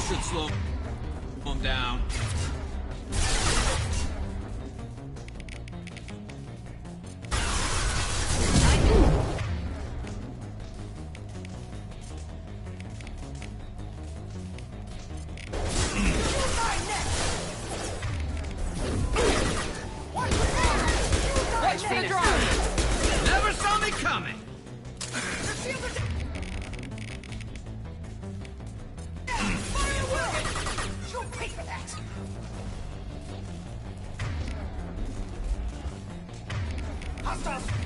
should slow him down. Never saw me coming! You'll pay for that! Hostiles!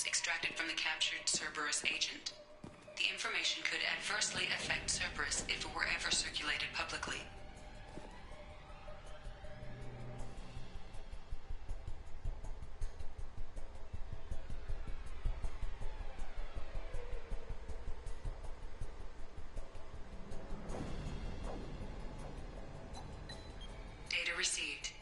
extracted from the captured Cerberus agent. The information could adversely affect Cerberus if it were ever circulated publicly. Data received.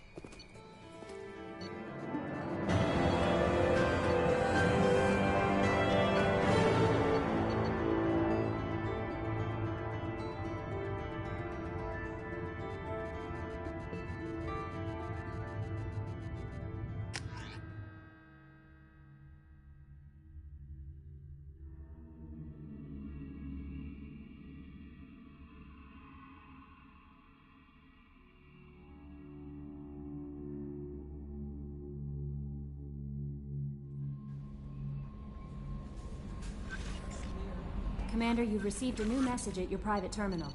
Commander, you've received a new message at your private terminal.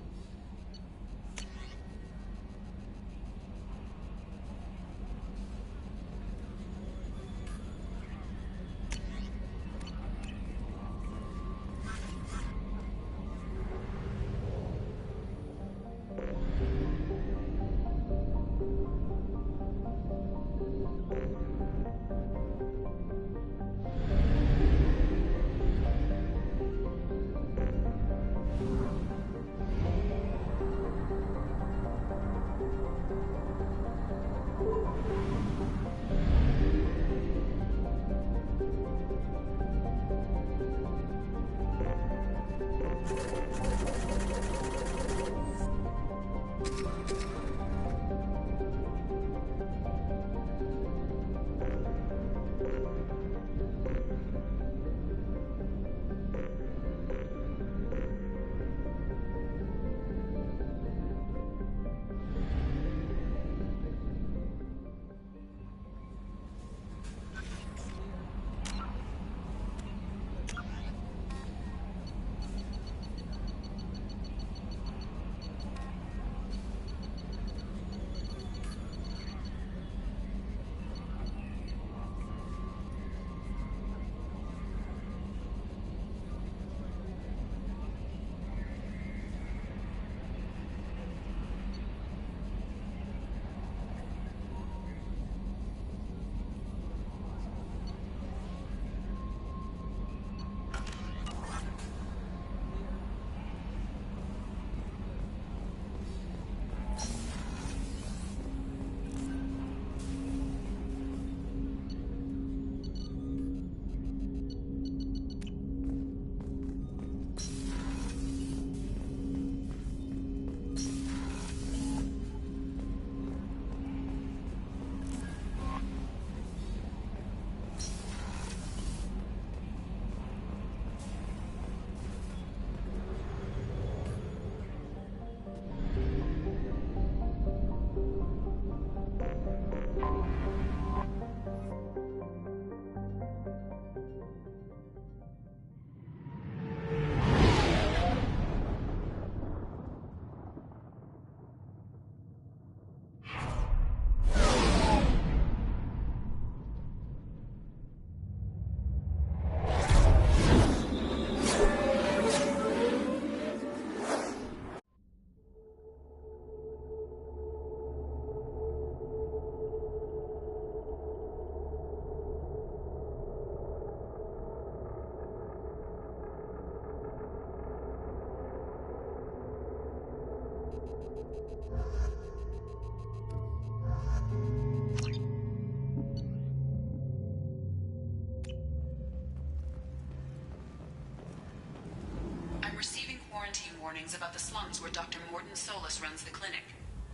I'm receiving quarantine warnings about the slums where Dr. Morden Solis runs the clinic.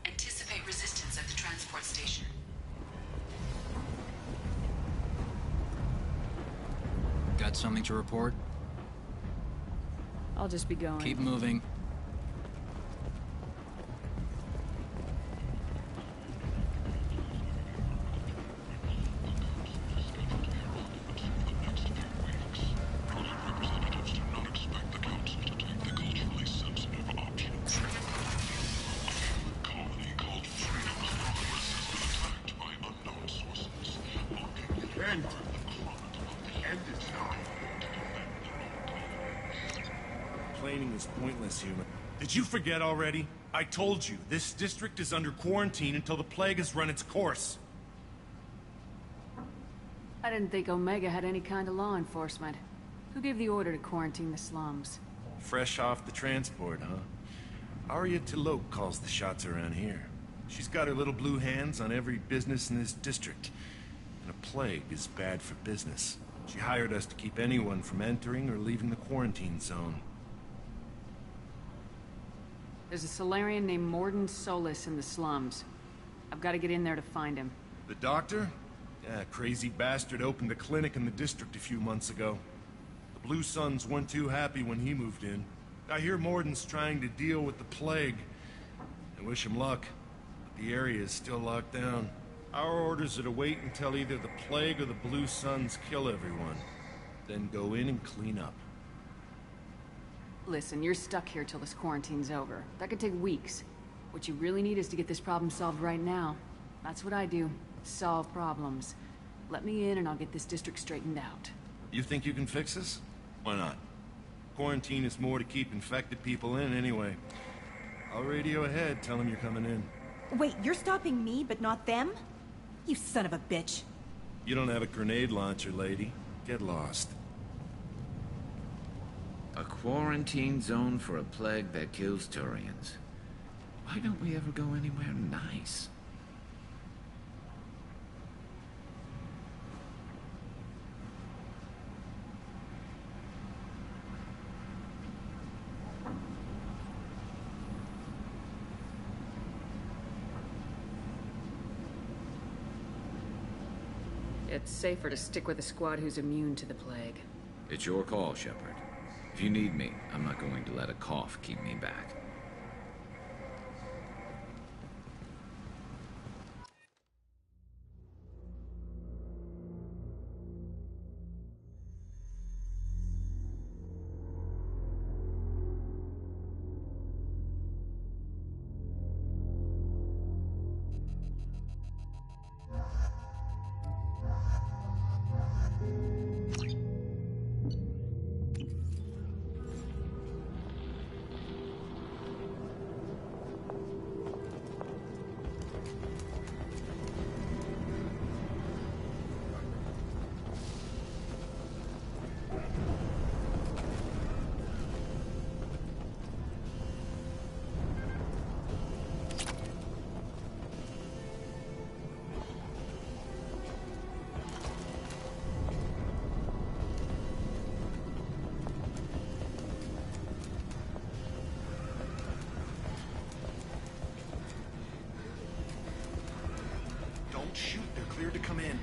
Anticipate resistance at the transport station. Got something to report? I'll just be going. Keep moving. Complaining is pointless, human. Did you forget already? I told you, this district is under quarantine until the plague has run its course. I didn't think Omega had any kind of law enforcement. Who gave the order to quarantine the slums? Fresh off the transport, huh? Arya Tilok calls the shots around here. She's got her little blue hands on every business in this district. And a plague is bad for business. She hired us to keep anyone from entering or leaving the quarantine zone. There's a Solarian named Morden Solis in the slums. I've got to get in there to find him. The doctor? Yeah, crazy bastard opened a clinic in the district a few months ago. The Blue Suns weren't too happy when he moved in. I hear Morden's trying to deal with the plague. I wish him luck, but the area is still locked down. Our orders are to wait until either the plague or the Blue Suns kill everyone. Then go in and clean up. Listen, you're stuck here till this quarantine's over. That could take weeks. What you really need is to get this problem solved right now. That's what I do. Solve problems. Let me in and I'll get this district straightened out. You think you can fix this? Why not? Quarantine is more to keep infected people in anyway. I'll radio ahead, tell them you're coming in. Wait, you're stopping me, but not them? You son of a bitch. You don't have a grenade launcher, lady. Get lost. A quarantine zone for a plague that kills Turians. Why don't we ever go anywhere nice? It's safer to stick with a squad who's immune to the plague. It's your call, Shepard. If you need me, I'm not going to let a cough keep me back. Don't shoot, they're cleared to come in.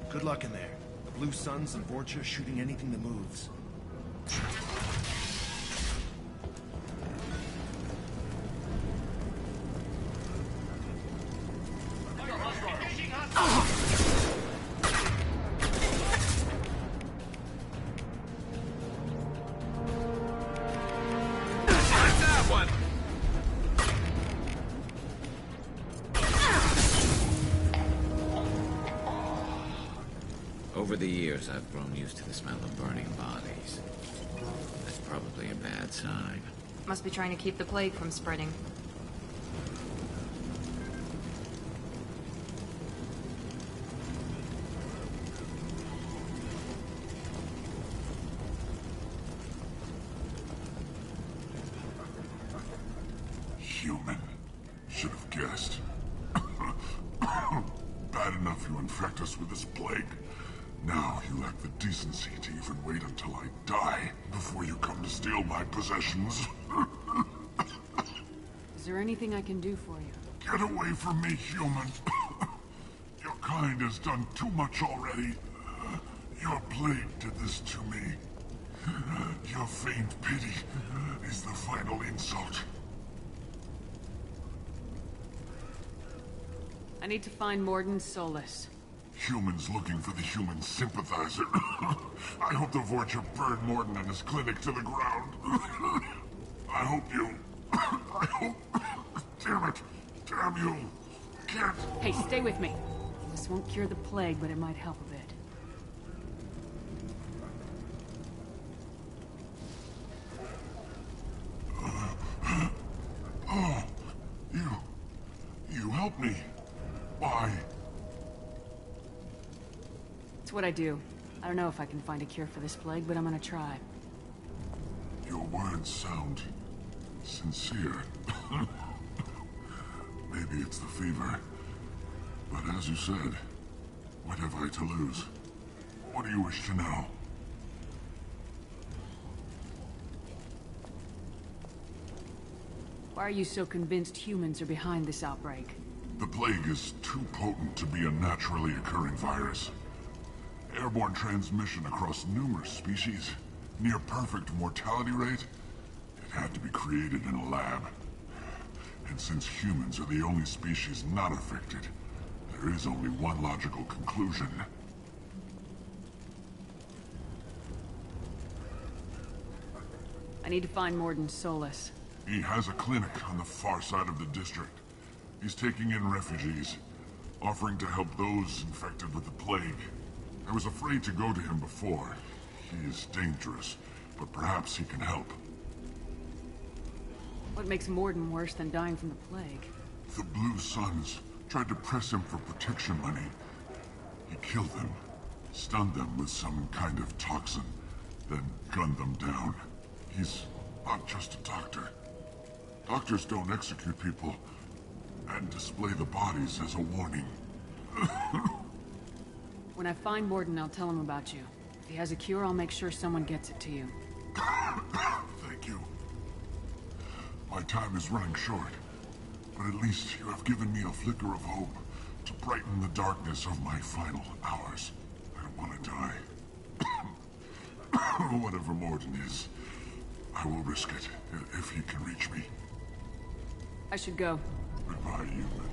Good luck in there. The Blue Suns and Vorcha shooting anything that moves. Engaging hostiles! Over the years, I've grown used to the smell of burning bodies. That's probably a bad sign. Must be trying to keep the plague from spreading. Human. Should have guessed. Bad enough you infect us with this plague. Now you lack the decency to even wait until I die before you come to steal my possessions. Is there anything I can do for you? Get away from me, human. Your kind has done too much already. Your plague did this to me. Your faint pity is the final insult. I need to find Morden Solus. Humans looking for the human sympathizer. I hope the Vorcha burned Morden and his clinic to the ground. I hope you... I hope... Damn it! Damn you! Can't... Hey, stay with me. This won't cure the plague, but it might help a bit. Oh, you helped me. Why? It's what I do. I don't know if I can find a cure for this plague, but I'm gonna try. Your words sound sincere. Maybe it's the fever. But as you said, what have I to lose? What do you wish to know? Why are you so convinced humans are behind this outbreak? The plague is too potent to be a naturally occurring virus. Airborne transmission across numerous species, near perfect mortality rate. It had to be created in a lab. And since humans are the only species not affected, there is only one logical conclusion. I need to find Morden Solus. He has a clinic on the far side of the district. He's taking in refugees, offering to help those infected with the plague. I was afraid to go to him before. He is dangerous, but perhaps he can help. What makes Morden worse than dying from the plague? The Blue Suns tried to press him for protection money. He killed them, stunned them with some kind of toxin, then gunned them down. He's not just a doctor. Doctors don't execute people and display the bodies as a warning. When I find Morden, I'll tell him about you. If he has a cure, I'll make sure someone gets it to you. Thank you. My time is running short, but at least you have given me a flicker of hope to brighten the darkness of my final hours. I don't want to die. Whatever Morden is, I will risk it if he can reach me. I should go. Goodbye, human.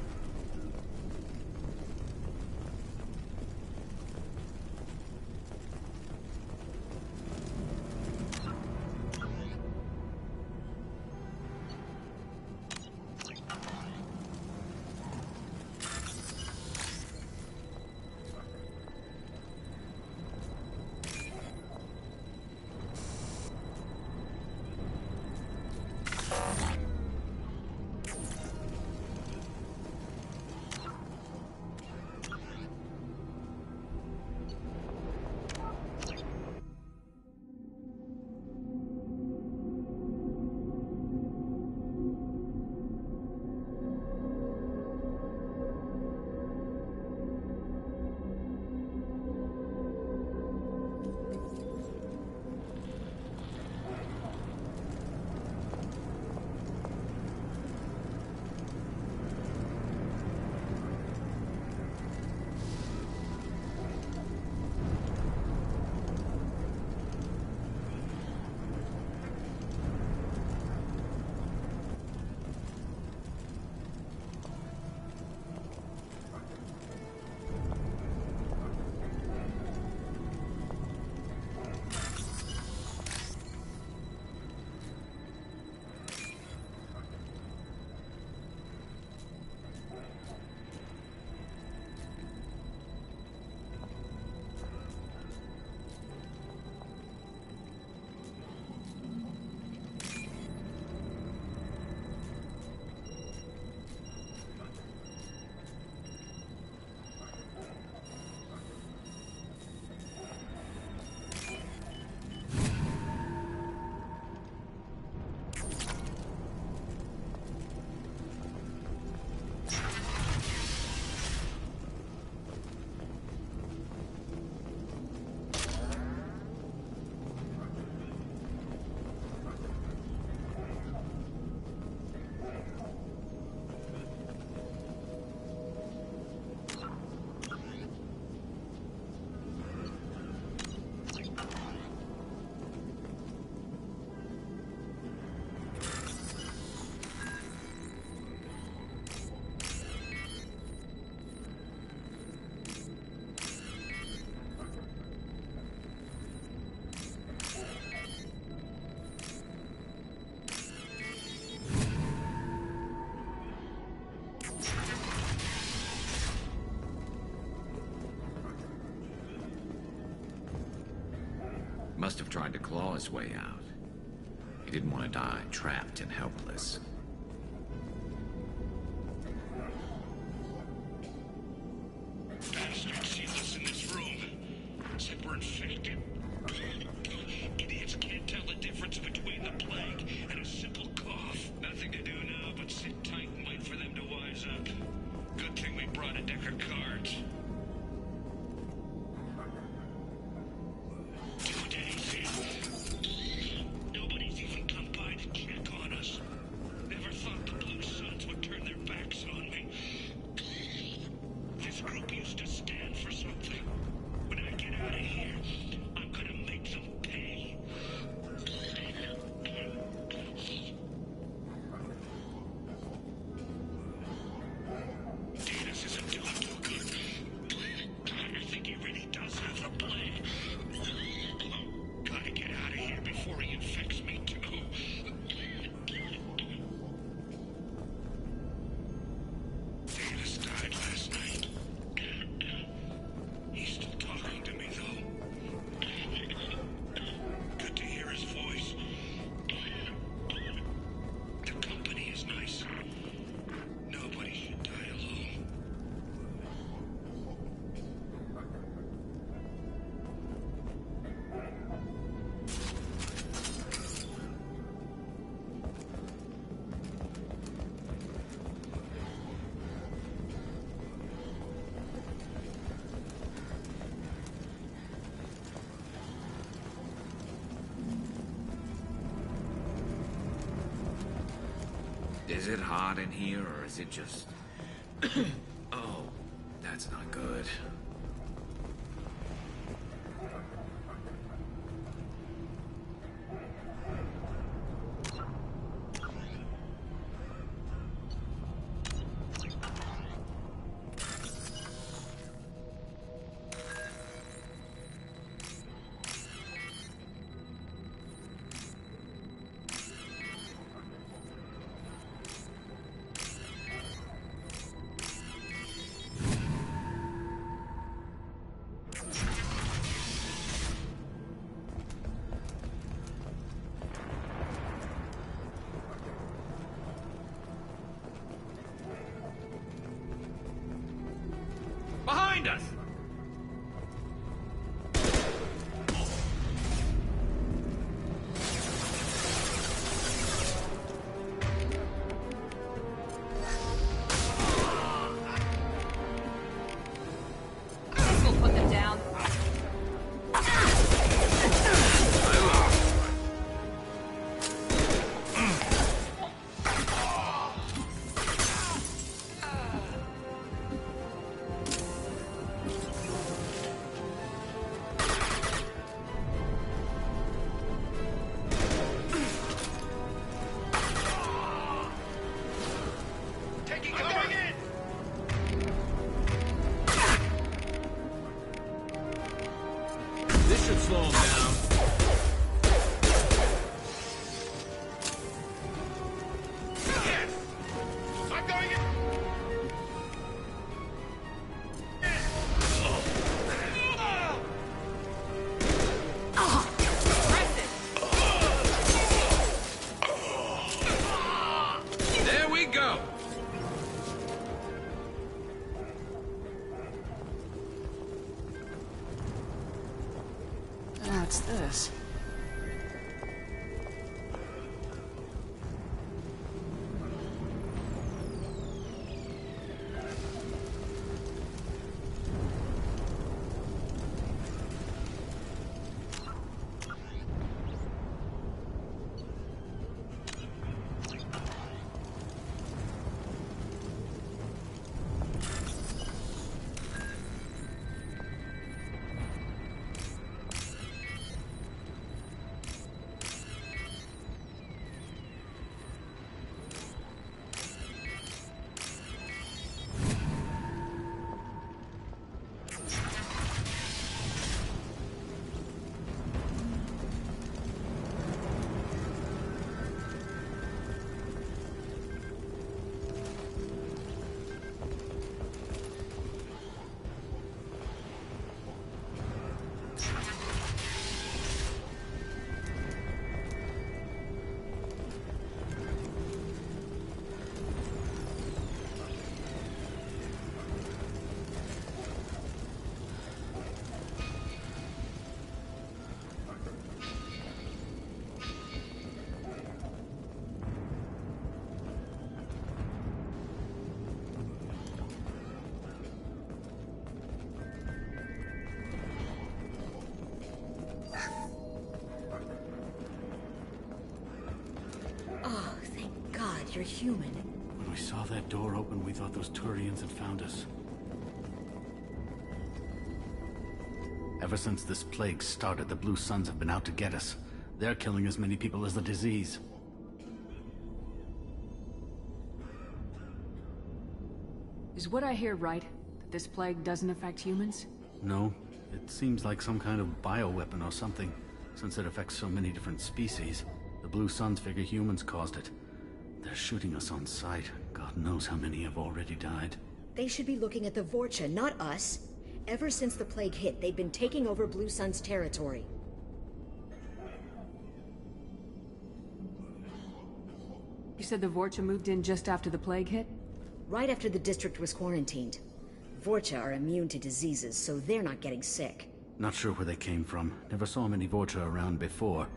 must have tried to claw his way out. He didn't want to die trapped and helpless. Bastard sees us in this room. Said we're infected. Idiots can't tell the difference between the plague and a simple cough. Nothing to do now but sit tight and wait for them to wise up. Good thing we brought a deck of cards. 2 days in. Nobody's even come by to check on us. Never thought the Blue Suns would turn their backs on me. This group used to stand for something. When I get out of here, I'm gonna make them pay. Davis isn't doing too good. I think he really does have the plague. Gotta get out of here before he infects me too. Davis died last night. He's still talking to me, though. Good to hear his voice. The company is nice. Nobody should die alone. Is it hot in here, or is it just... Oh, that's not good. Behind us! We'll put them down. This should slow him down. Yes! I'm going in! There we go! What's this? you're human. When we saw that door open, we thought those Turians had found us. Ever since this plague started, the Blue Suns have been out to get us. They're killing as many people as the disease. Is what I hear right? That this plague doesn't affect humans? No. It seems like some kind of bioweapon or something, since it affects so many different species. The Blue Suns figure humans caused it. They're shooting us on sight. God knows how many have already died. They should be looking at the Vorcha, not us. Ever since the plague hit, they've been taking over Blue Sun's territory. You said the Vorcha moved in just after the plague hit? Right after the district was quarantined. Vorcha are immune to diseases, so they're not getting sick. Not sure where they came from. Never saw many Vorcha around before.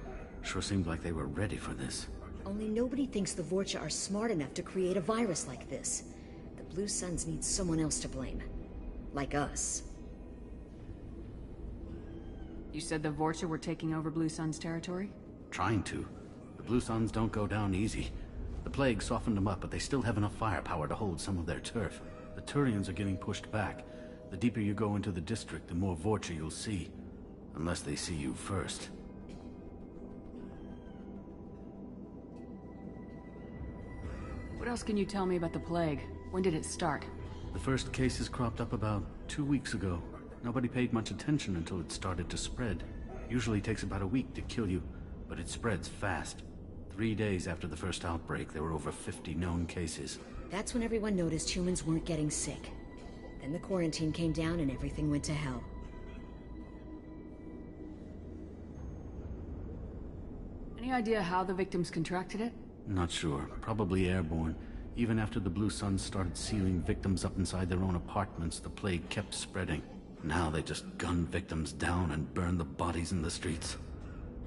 Sure seemed like they were ready for this. Only nobody thinks the Vorcha are smart enough to create a virus like this. The Blue Suns need someone else to blame. Like us. You said the Vorcha were taking over Blue Sun's territory? Trying to. The Blue Suns don't go down easy. The plague softened them up, but they still have enough firepower to hold some of their turf. The Turians are getting pushed back. The deeper you go into the district, the more Vorcha you'll see. Unless they see you first. What else can you tell me about the plague? When did it start? The first cases cropped up about 2 weeks ago. Nobody paid much attention until it started to spread. Usually takes about a week to kill you, but it spreads fast. 3 days after the first outbreak, there were over 50 known cases. That's when everyone noticed humans weren't getting sick. Then the quarantine came down and everything went to hell. Any idea how the victims contracted it? Not sure. Probably airborne. Even after the Blue Suns started sealing victims up inside their own apartments, the plague kept spreading. Now they just gun victims down and burn the bodies in the streets.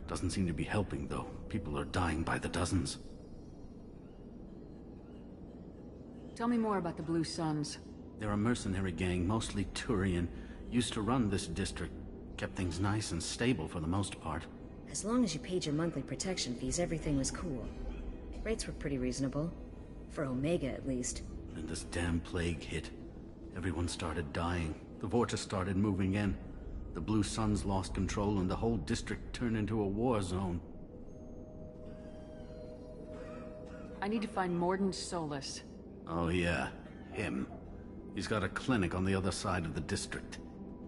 Doesn't seem to be helping, though. People are dying by the dozens. Tell me more about the Blue Suns. They're a mercenary gang, mostly Turian. Used to run this district. Kept things nice and stable for the most part. As long as you paid your monthly protection fees, everything was cool. Rates were pretty reasonable. For Omega, at least. And this damn plague hit. Everyone started dying. The Vorta started moving in. The Blue Suns lost control and the whole district turned into a war zone. I need to find Mordin Solus. Oh yeah, him. He's got a clinic on the other side of the district.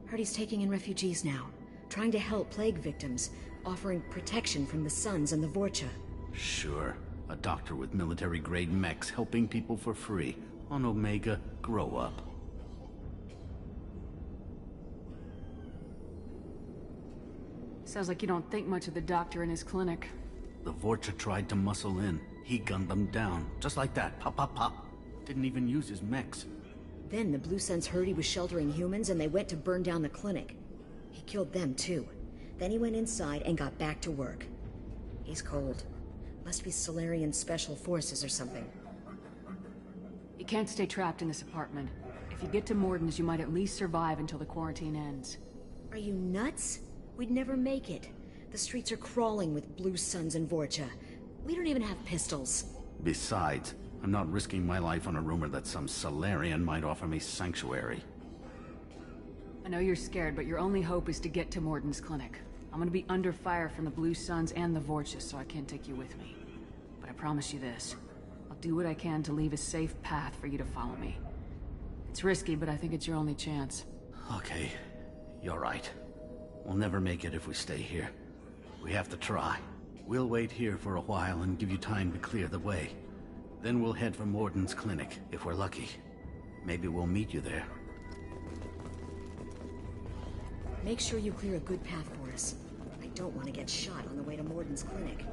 Heard he's taking in refugees now. Trying to help plague victims. Offering protection from the Suns and the Vorcha. Sure. A doctor with military-grade mechs helping people for free. On Omega, grow up. Sounds like you don't think much of the doctor in his clinic. The Vorcha tried to muscle in. He gunned them down. Just like that. Pop, pop, pop. Didn't even use his mechs. Then the Blue Suns heard he was sheltering humans and they went to burn down the clinic. He killed them too. Then he went inside and got back to work. He's cold. Must be Solarian Special Forces or something. You can't stay trapped in this apartment. If you get to Mordin's, you might at least survive until the quarantine ends. Are you nuts? We'd never make it. The streets are crawling with Blue Suns and Vorcha. We don't even have pistols. Besides, I'm not risking my life on a rumor that some Solarian might offer me sanctuary. I know you're scared, but your only hope is to get to Mordin's clinic. I'm gonna be under fire from the Blue Suns and the Vorcha, so I can't take you with me. But I promise you this. I'll do what I can to leave a safe path for you to follow me. It's risky, but I think it's your only chance. Okay. You're right. We'll never make it if we stay here. We have to try. We'll wait here for a while and give you time to clear the way. Then we'll head for Mordin's clinic, if we're lucky. Maybe we'll meet you there. Make sure you clear a good path for us. I don't want to get shot on the way to Mordin's clinic.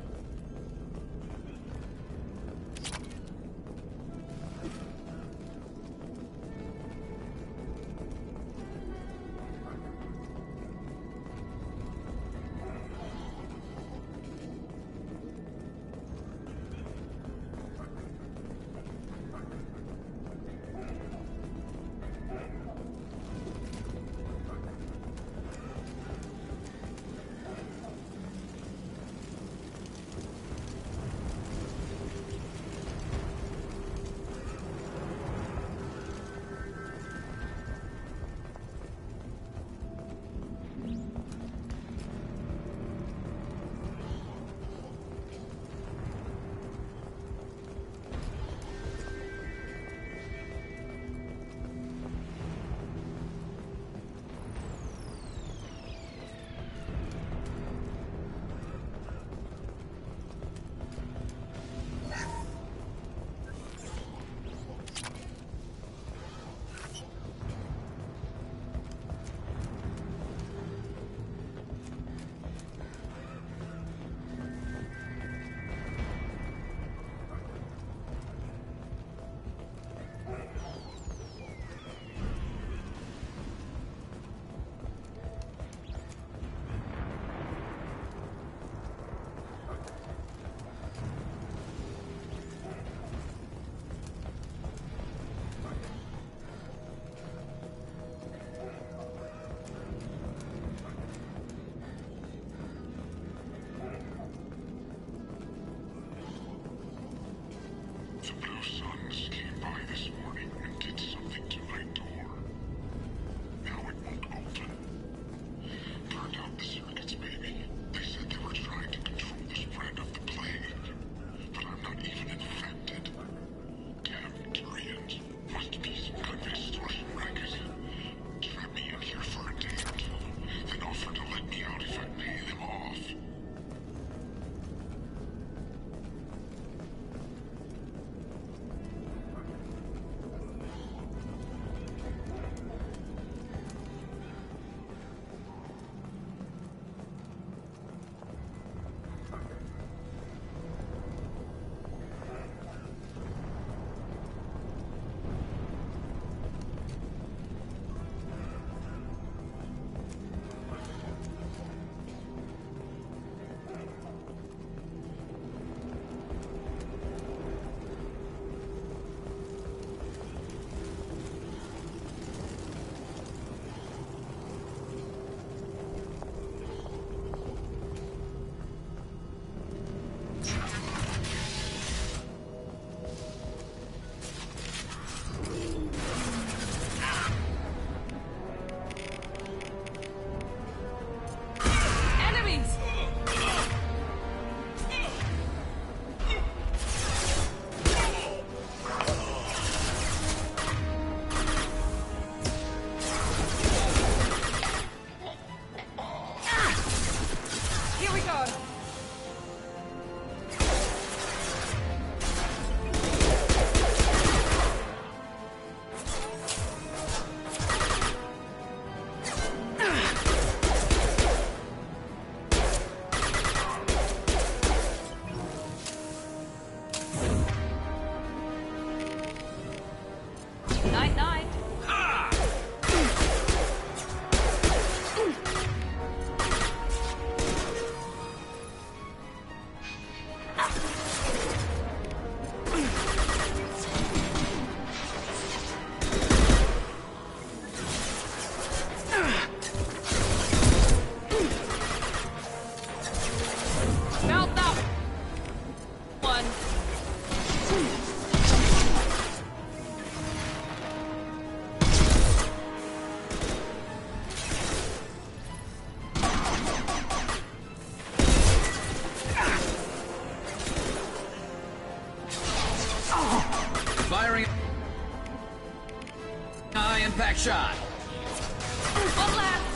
One left!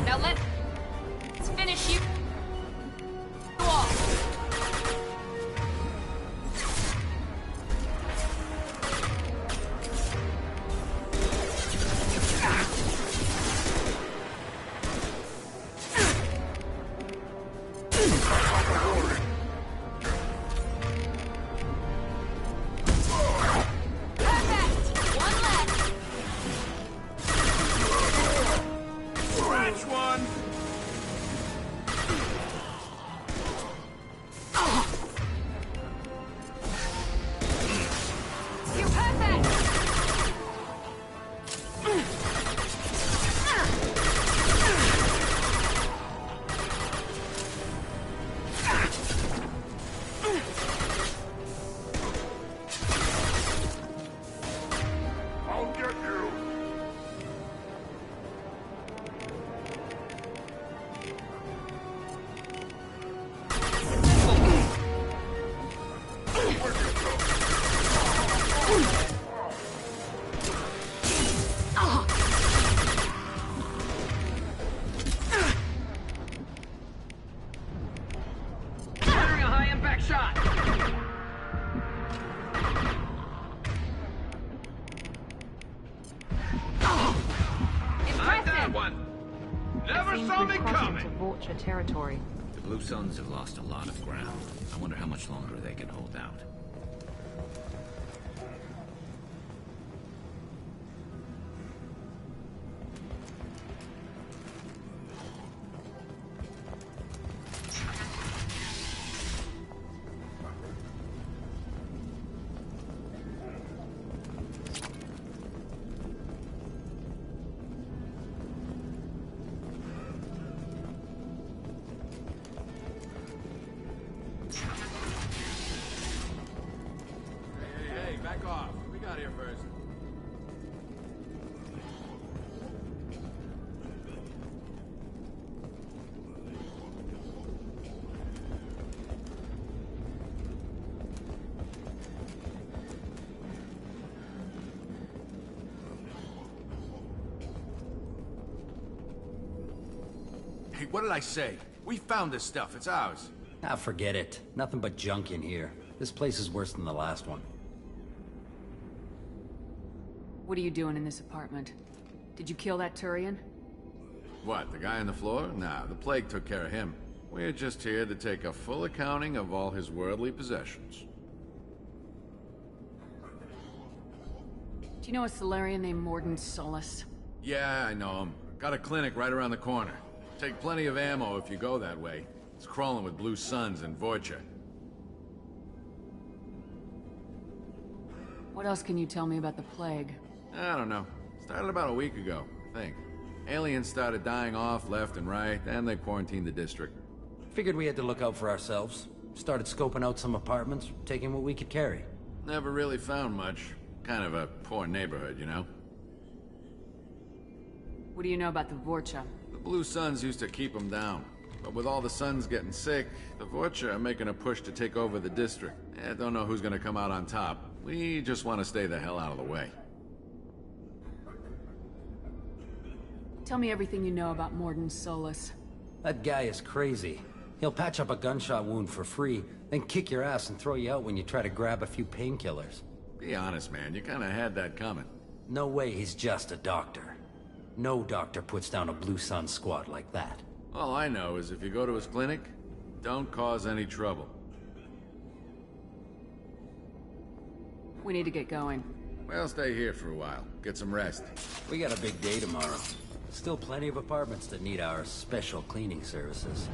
Now let's finish you off. Firing a high-impact shot! I got one! Never saw me coming! Vulture territory. The Blue Suns have lost a lot of ground. I wonder how much longer they can hold out. Hey, back off. We got here first. Hey, what did I say? We found this stuff. It's ours. Ah, forget it. Nothing but junk in here. This place is worse than the last one. What are you doing in this apartment? Did you kill that Turian? What, the guy on the floor? Nah, the plague took care of him. We're just here to take a full accounting of all his worldly possessions. Do you know a Solarian named Morden Solus? Yeah, I know him. Got a clinic right around the corner. Take plenty of ammo if you go that way. It's crawling with Blue Suns and Vorcha. What else can you tell me about the plague? I don't know. Started about a week ago, I think. Aliens started dying off left and right, and they quarantined the district. Figured we had to look out for ourselves. Started scoping out some apartments, taking what we could carry. Never really found much. Kind of a poor neighborhood, you know? What do you know about the Vorcha? The Blue Suns used to keep them down. But with all the Suns getting sick, the Vorcha are making a push to take over the district. I don't know who's gonna come out on top. We just want to stay the hell out of the way. Tell me everything you know about Morden Solus. That guy is crazy. He'll patch up a gunshot wound for free, then kick your ass and throw you out when you try to grab a few painkillers. Be honest, man. You kinda had that coming. No way he's just a doctor. No doctor puts down a Blue Sun squad like that. All I know is if you go to his clinic, don't cause any trouble. We need to get going. Well, stay here for a while. Get some rest. We got a big day tomorrow. Still plenty of apartments that need our special cleaning services.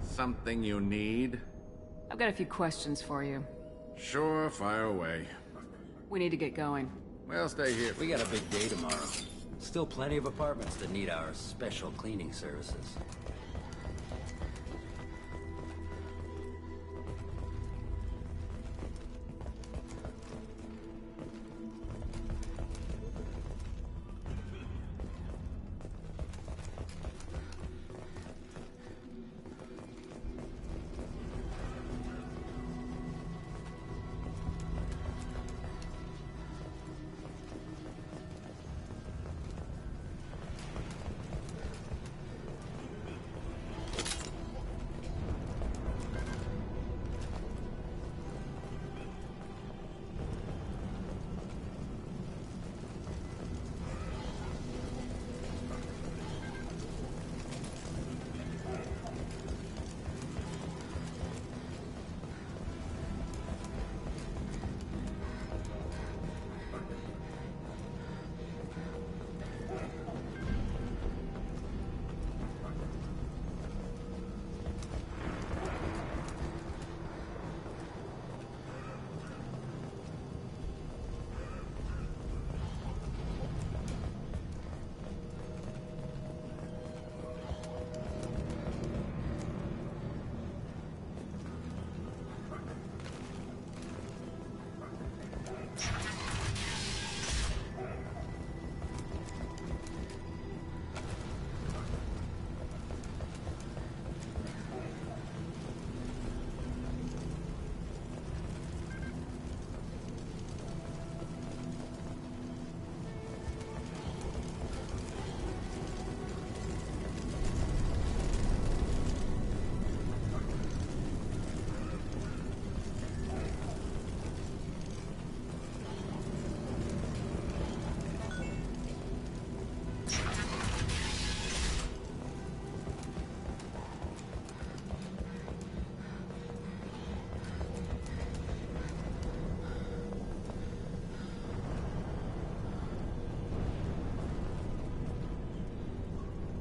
Something you need? I've got a few questions for you. Sure, fire away. We need to get going. Well, stay here. We got a big day tomorrow. Still plenty of apartments that need our special cleaning services.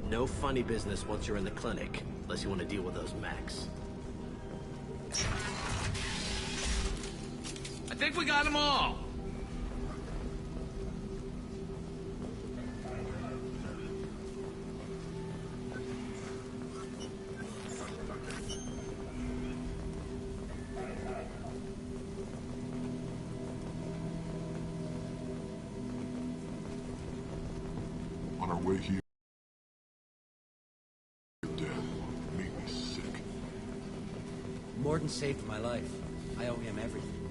No funny business once you're in the clinic, unless you want to deal with those mechs. I think we got them all! On our way here, dead. Make me sick. Morden saved my life. I owe him everything.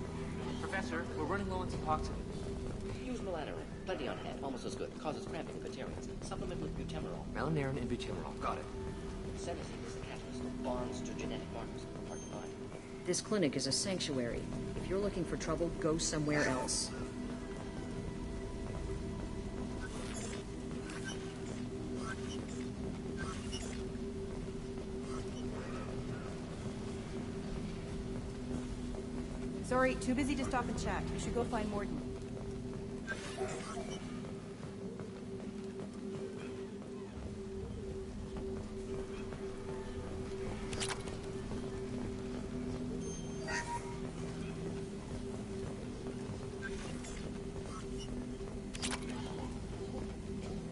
Professor, we're running low on Suboxone. Use melanorin. Plenty on hand. Almost as good. Causes cramping in vegetarians. Supplement with butemerol. Melanorin and butemerol. Got it. Senescent is the catalyst. Bonds to genetic markers. Hard to find. This clinic is a sanctuary. If you're looking for trouble, go somewhere else. Sorry, too busy to stop and chat. We should go find Morden.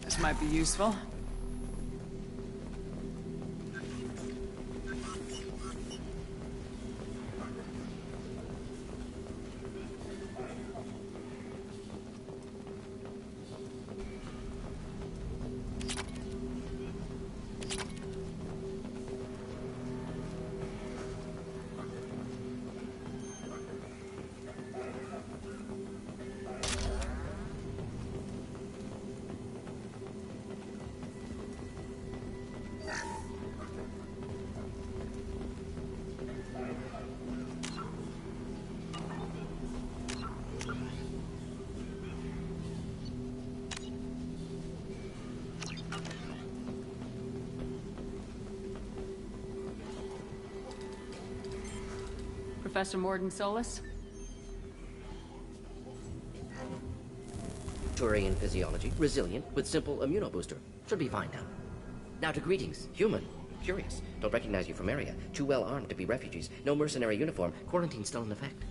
This might be useful. Professor Morden Solus? Turian physiology, resilient, with simple immunobooster. Should be fine now. Now to greetings, human. Curious. Don't recognize you from area. Too well armed to be refugees. No mercenary uniform. Quarantine still in effect.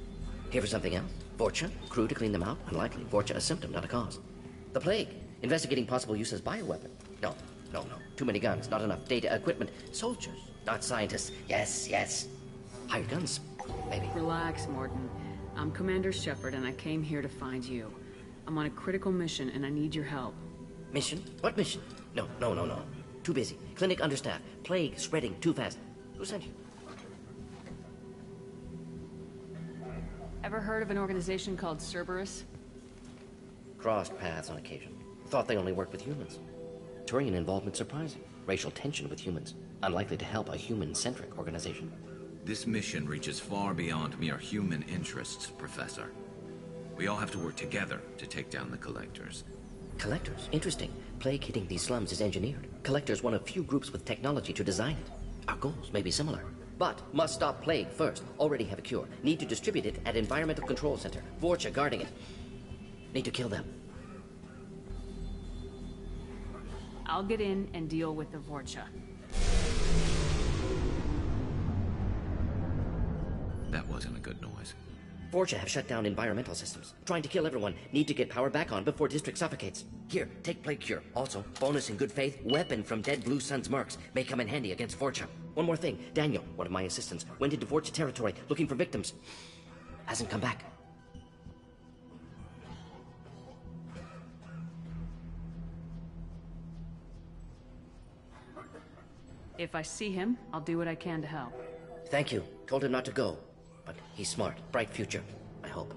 Here for something else? Vorcha? Crew to clean them out? Unlikely. Vorcha a symptom, not a cause. The plague. Investigating possible use as bioweapon. No. Too many guns, not enough data, equipment. Soldiers, not scientists. Yes. Hired guns, maybe. Relax, Morden. I'm Commander Shepard, and I came here to find you. I'm on a critical mission, and I need your help. Mission? What mission? No. Too busy. Clinic understaffed. Plague spreading too fast. Who sent you? Ever heard of an organization called Cerberus? Crossed paths on occasion. Thought they only worked with humans. Turian involvement surprising. Racial tension with humans. Unlikely to help a human-centric organization. This mission reaches far beyond mere human interests, Professor. We all have to work together to take down the Collectors. Collectors? Interesting. Plague hitting these slums is engineered. Collectors one of few groups with technology to design it. Our goals may be similar. But must stop plague first. Already have a cure. Need to distribute it at Environmental Control Center. Vorcha guarding it. Need to kill them. I'll get in and deal with the Vorcha. That wasn't a good noise. Vorcha have shut down environmental systems. Trying to kill everyone. Need to get power back on before district suffocates. Here, take plague cure. Also, bonus in good faith, weapon from dead Blue Sun's mercs. May come in handy against Vorcha. One more thing. Daniel, one of my assistants, went into Vorcha territory looking for victims. Hasn't come back. If I see him, I'll do what I can to help. Thank you. Told him not to go. But he's smart. Bright future. I hope.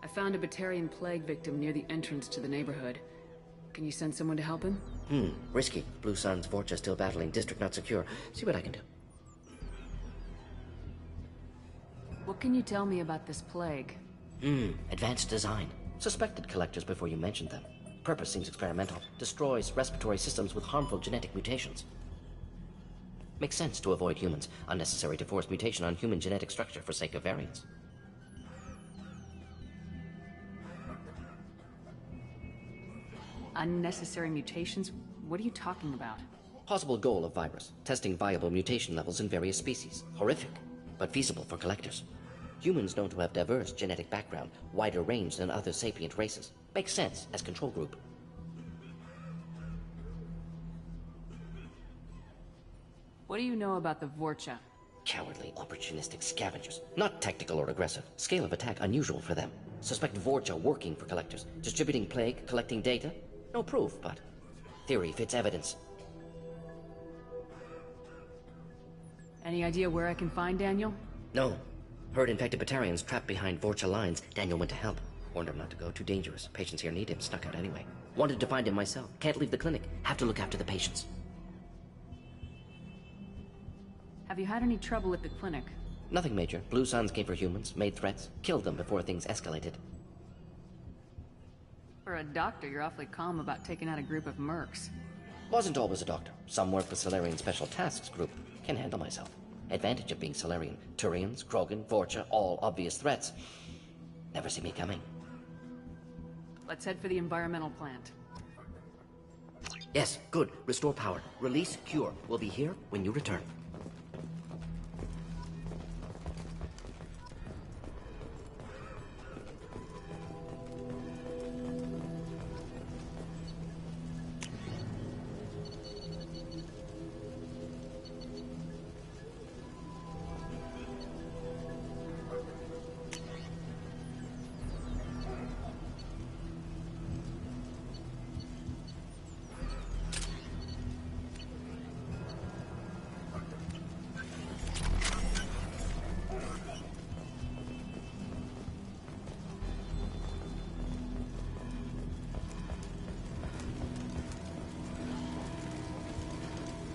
I found a Batarian plague victim near the entrance to the neighborhood. Can you send someone to help him? Risky. Blue Sun's Vorcha still battling. District not secure. See what I can do. What can you tell me about this plague? Advanced design. Suspected Collectors before you mentioned them. Purpose seems experimental. Destroys respiratory systems with harmful genetic mutations. Makes sense to avoid humans. Unnecessary to force mutation on human genetic structure for sake of variance. Unnecessary mutations? What are you talking about? Possible goal of virus, testing viable mutation levels in various species. Horrific, but feasible for collectors. Humans known to have diverse genetic background, wider range than other sapient races. Makes sense as control group. What do you know about the Vorcha? Cowardly, opportunistic scavengers. Not tactical or aggressive. Scale of attack unusual for them. Suspect Vorcha working for collectors. Distributing plague, collecting data? No proof, but theory fits evidence. Any idea where I can find Daniel? No. Heard infected Batarians trapped behind Vorcha lines. Daniel went to help. Warned him not to go, too dangerous. Patients here need him, snuck out anyway. Wanted to find him myself. Can't leave the clinic. Have to look after the patients. Have you had any trouble at the clinic? Nothing major. Blue Suns came for humans, made threats, killed them before things escalated. For a doctor, you're awfully calm about taking out a group of mercs. Wasn't always a doctor. Some work with Solarian Special Tasks Group. Can handle myself. Advantage of being Solarian. Turians, Krogan, Vorcha, all obvious threats. Never see me coming. Let's head for the environmental plant. Yes, good. Restore power. Release, cure. We'll be here when you return.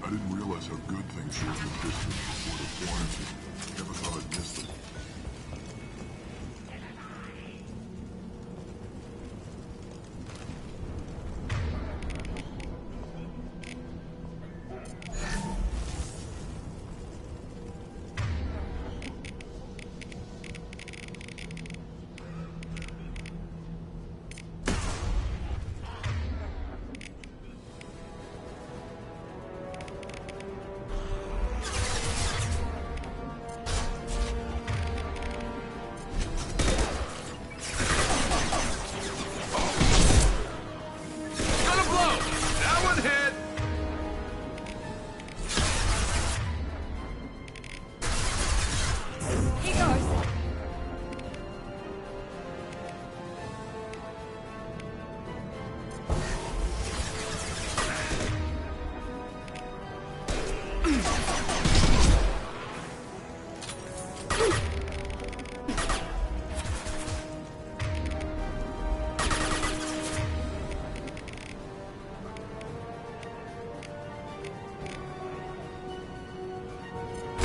I didn't realize how good things were in the district before the quarantine. Never thought I'd miss them.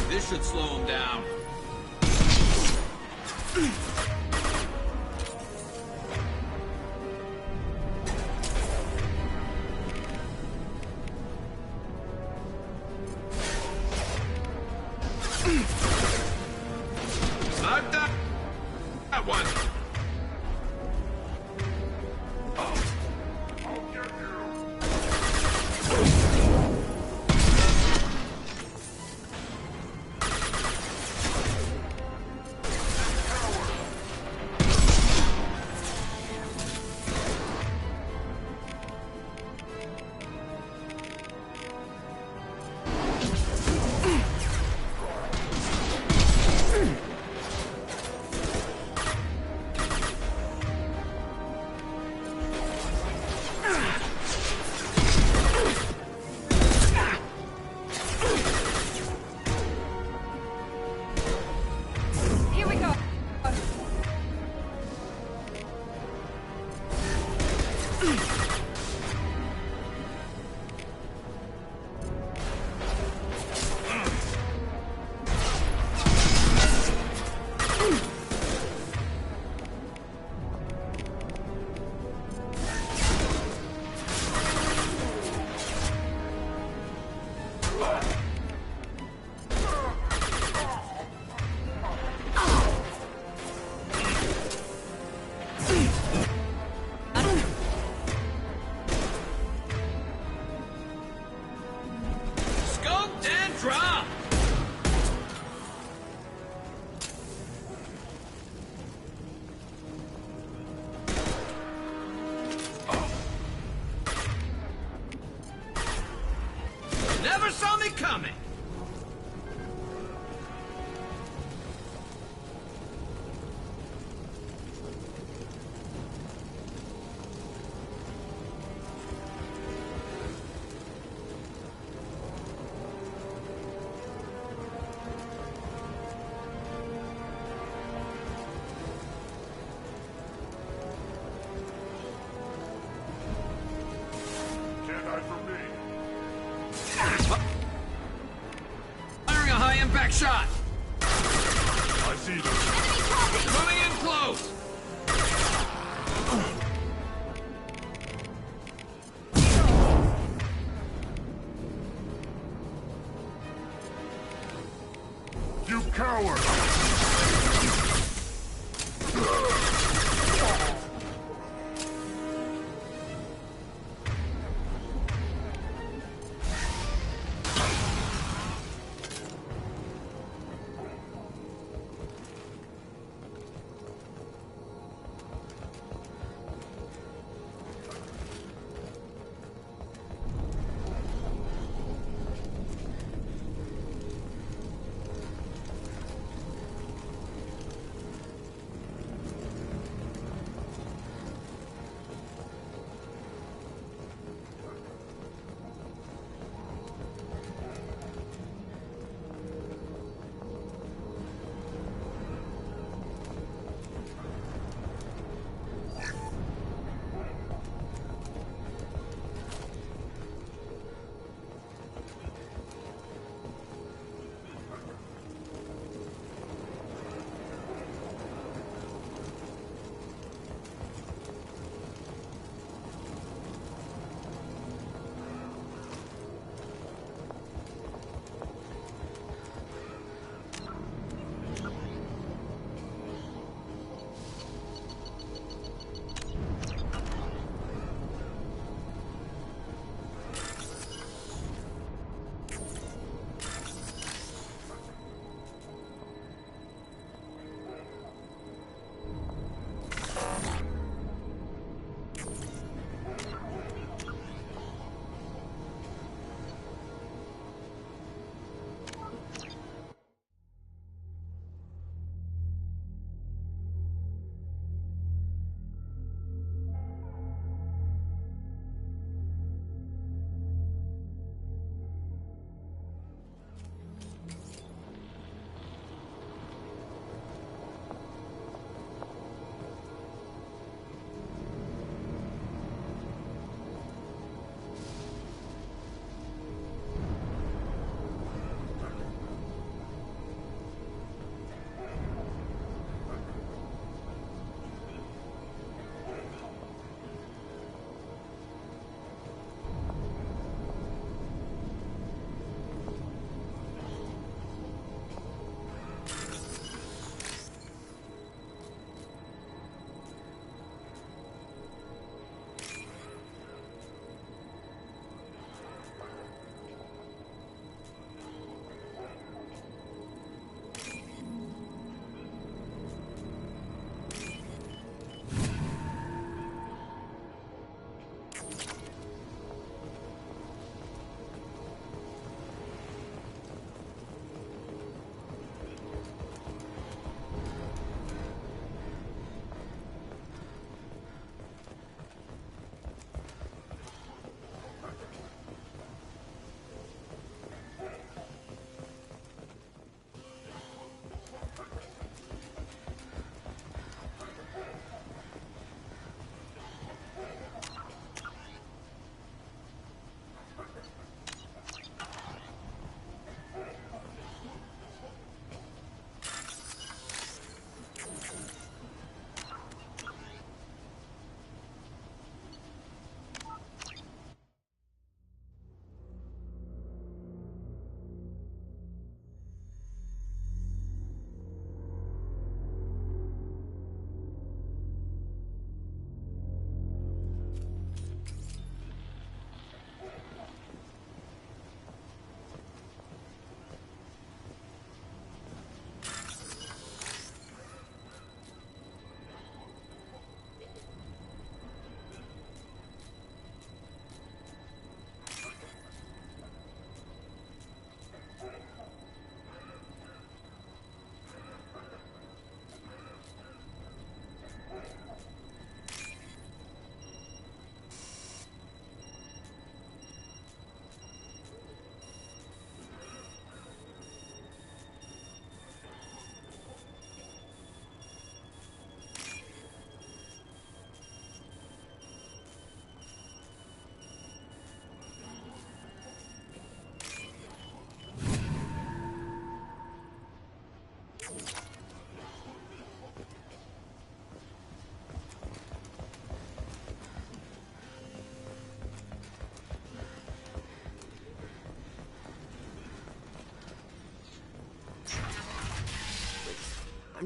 This should slow him down. Knock that one. back shot! I see them. Coming in close! You coward!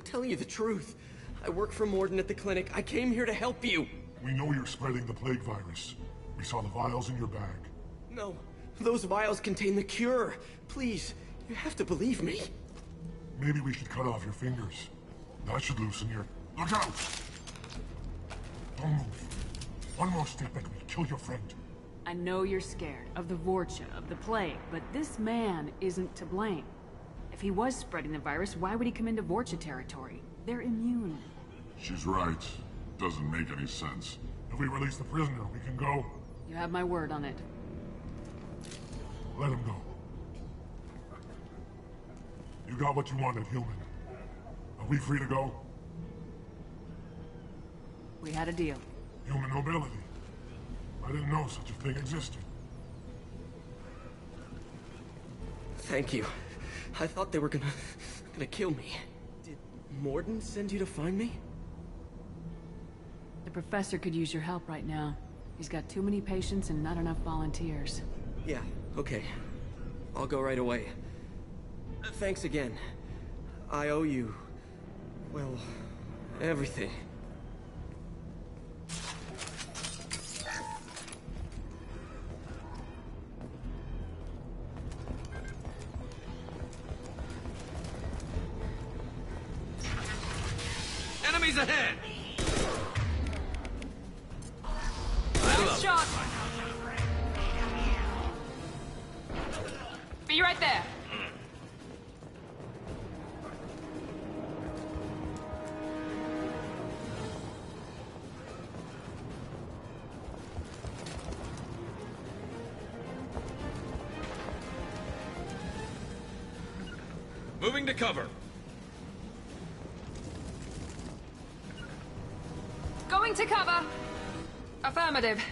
I'm telling you the truth. I work for Morden at the clinic. I came here to help you. We know you're spreading the plague virus. We saw the vials in your bag. No, those vials contain the cure. Please, you have to believe me. Maybe we should cut off your fingers. That should loosen your... Look out! Don't move. One more step and we'll kill your friend. I know you're scared of the Vorcha, of the plague, but this man isn't to blame. If he was spreading the virus, why would he come into Vorcha territory? They're immune. She's right. Doesn't make any sense. If we release the prisoner, we can go. You have my word on it. Let him go. You got what you wanted, human. Are we free to go? We had a deal. Human mobility. I didn't know such a thing existed. Thank you. I thought they were gonna kill me. Did Morden send you to find me? The professor could use your help right now. He's got too many patients and not enough volunteers. Yeah, okay. I'll go right away. Thanks again. I owe you... well, everything. Enemies ahead! Nice shot! Be right there. Moving to cover. Going to cover. Affirmative.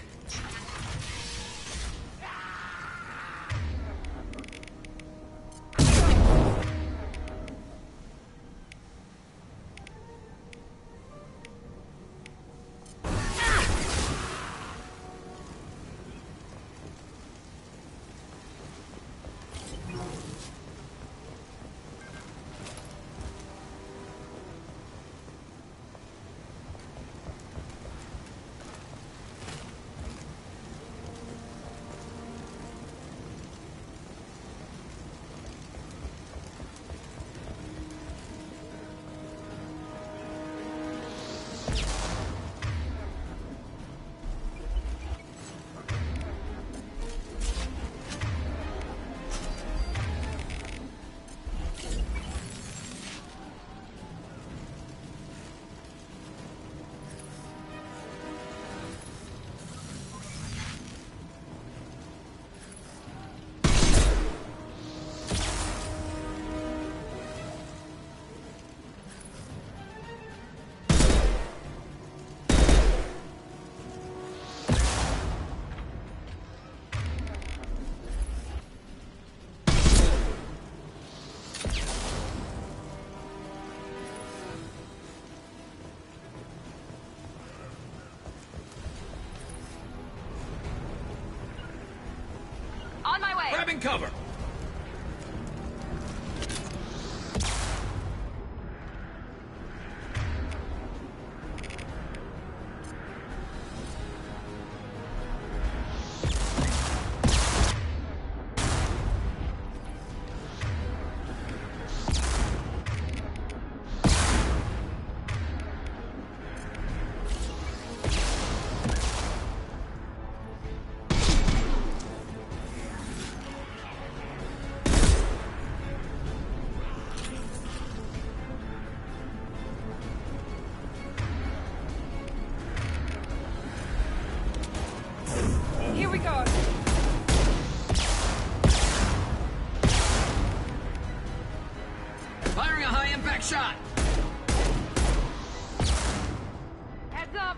On my way. Grabbing cover. Here we go. Firing a high-impact shot. Heads up.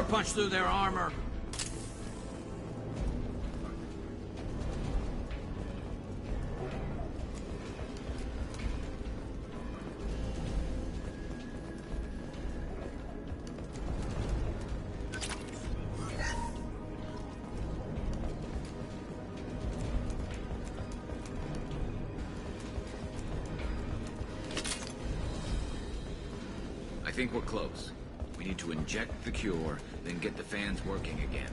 Punch through their armor. I think we're close. We need to inject the cure, then get the fans working again.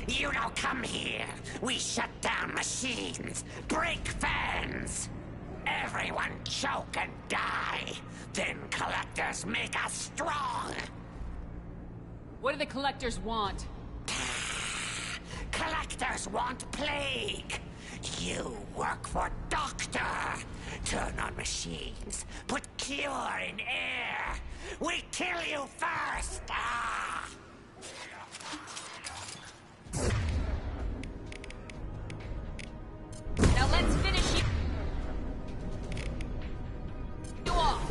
You don't come here. We shut down machines, break fans. Everyone choke and die. Then collectors make us strong. What do the collectors want? Collectors want plague. You work for Doctor. Turn on machines. Put cure in air. We kill you first. Now let's finish you off.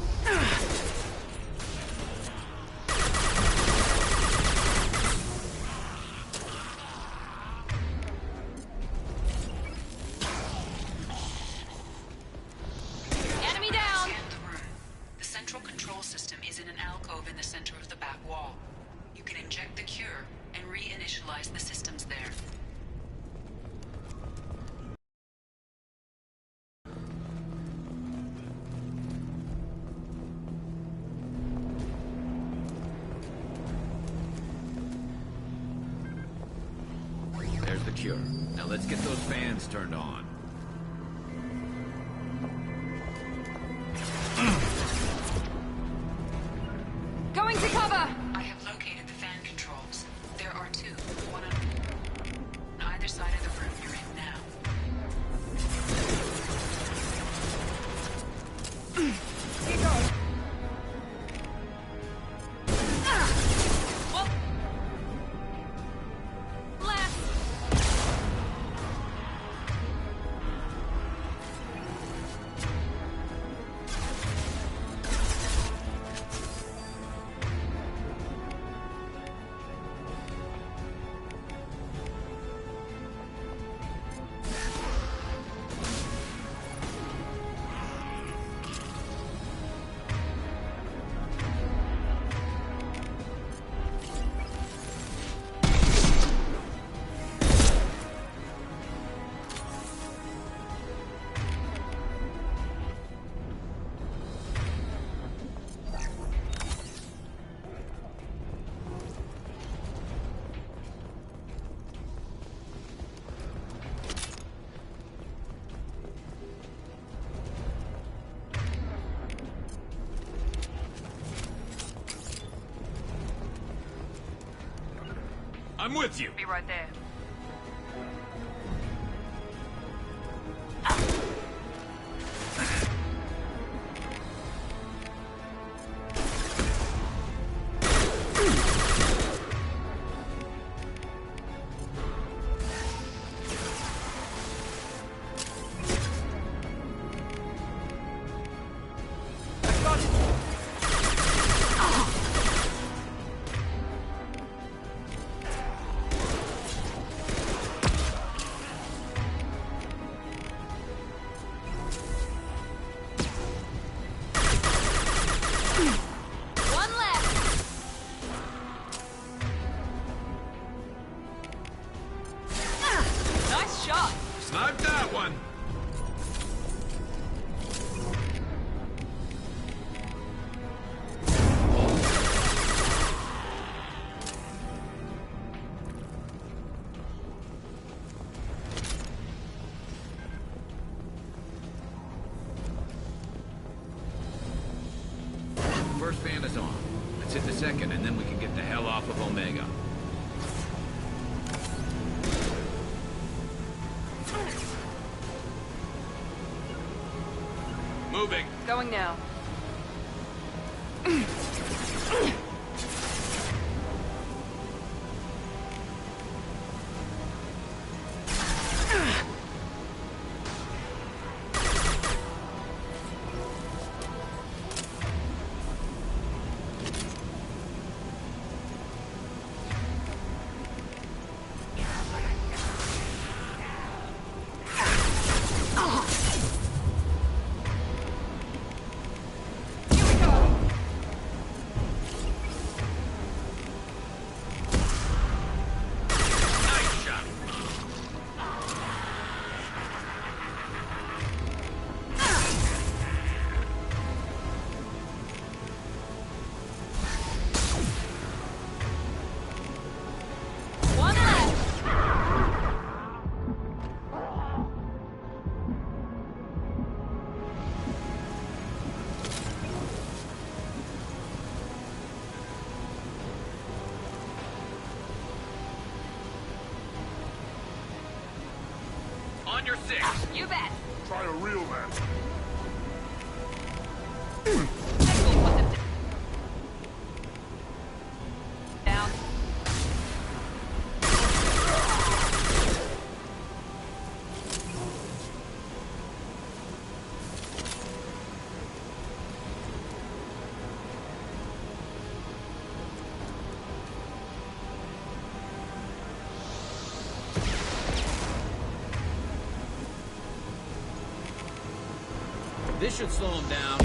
Enemy down! Scan the room. The central control system is in an alcove in the center of the back wall. You can inject the cure and reinitialize the systems there. cure. Now let's get those fans turned on. Going to cover! I have located the fan controls. There are two, one on either side of the room you're in now. Keep going. I'm with you. Be right there. Snipe that one! First fan is on. Let's hit the second, and then we can get the hell off of Omega. Moving. Going now. On your six. You bet. Try a real man. Down. This should slow him down.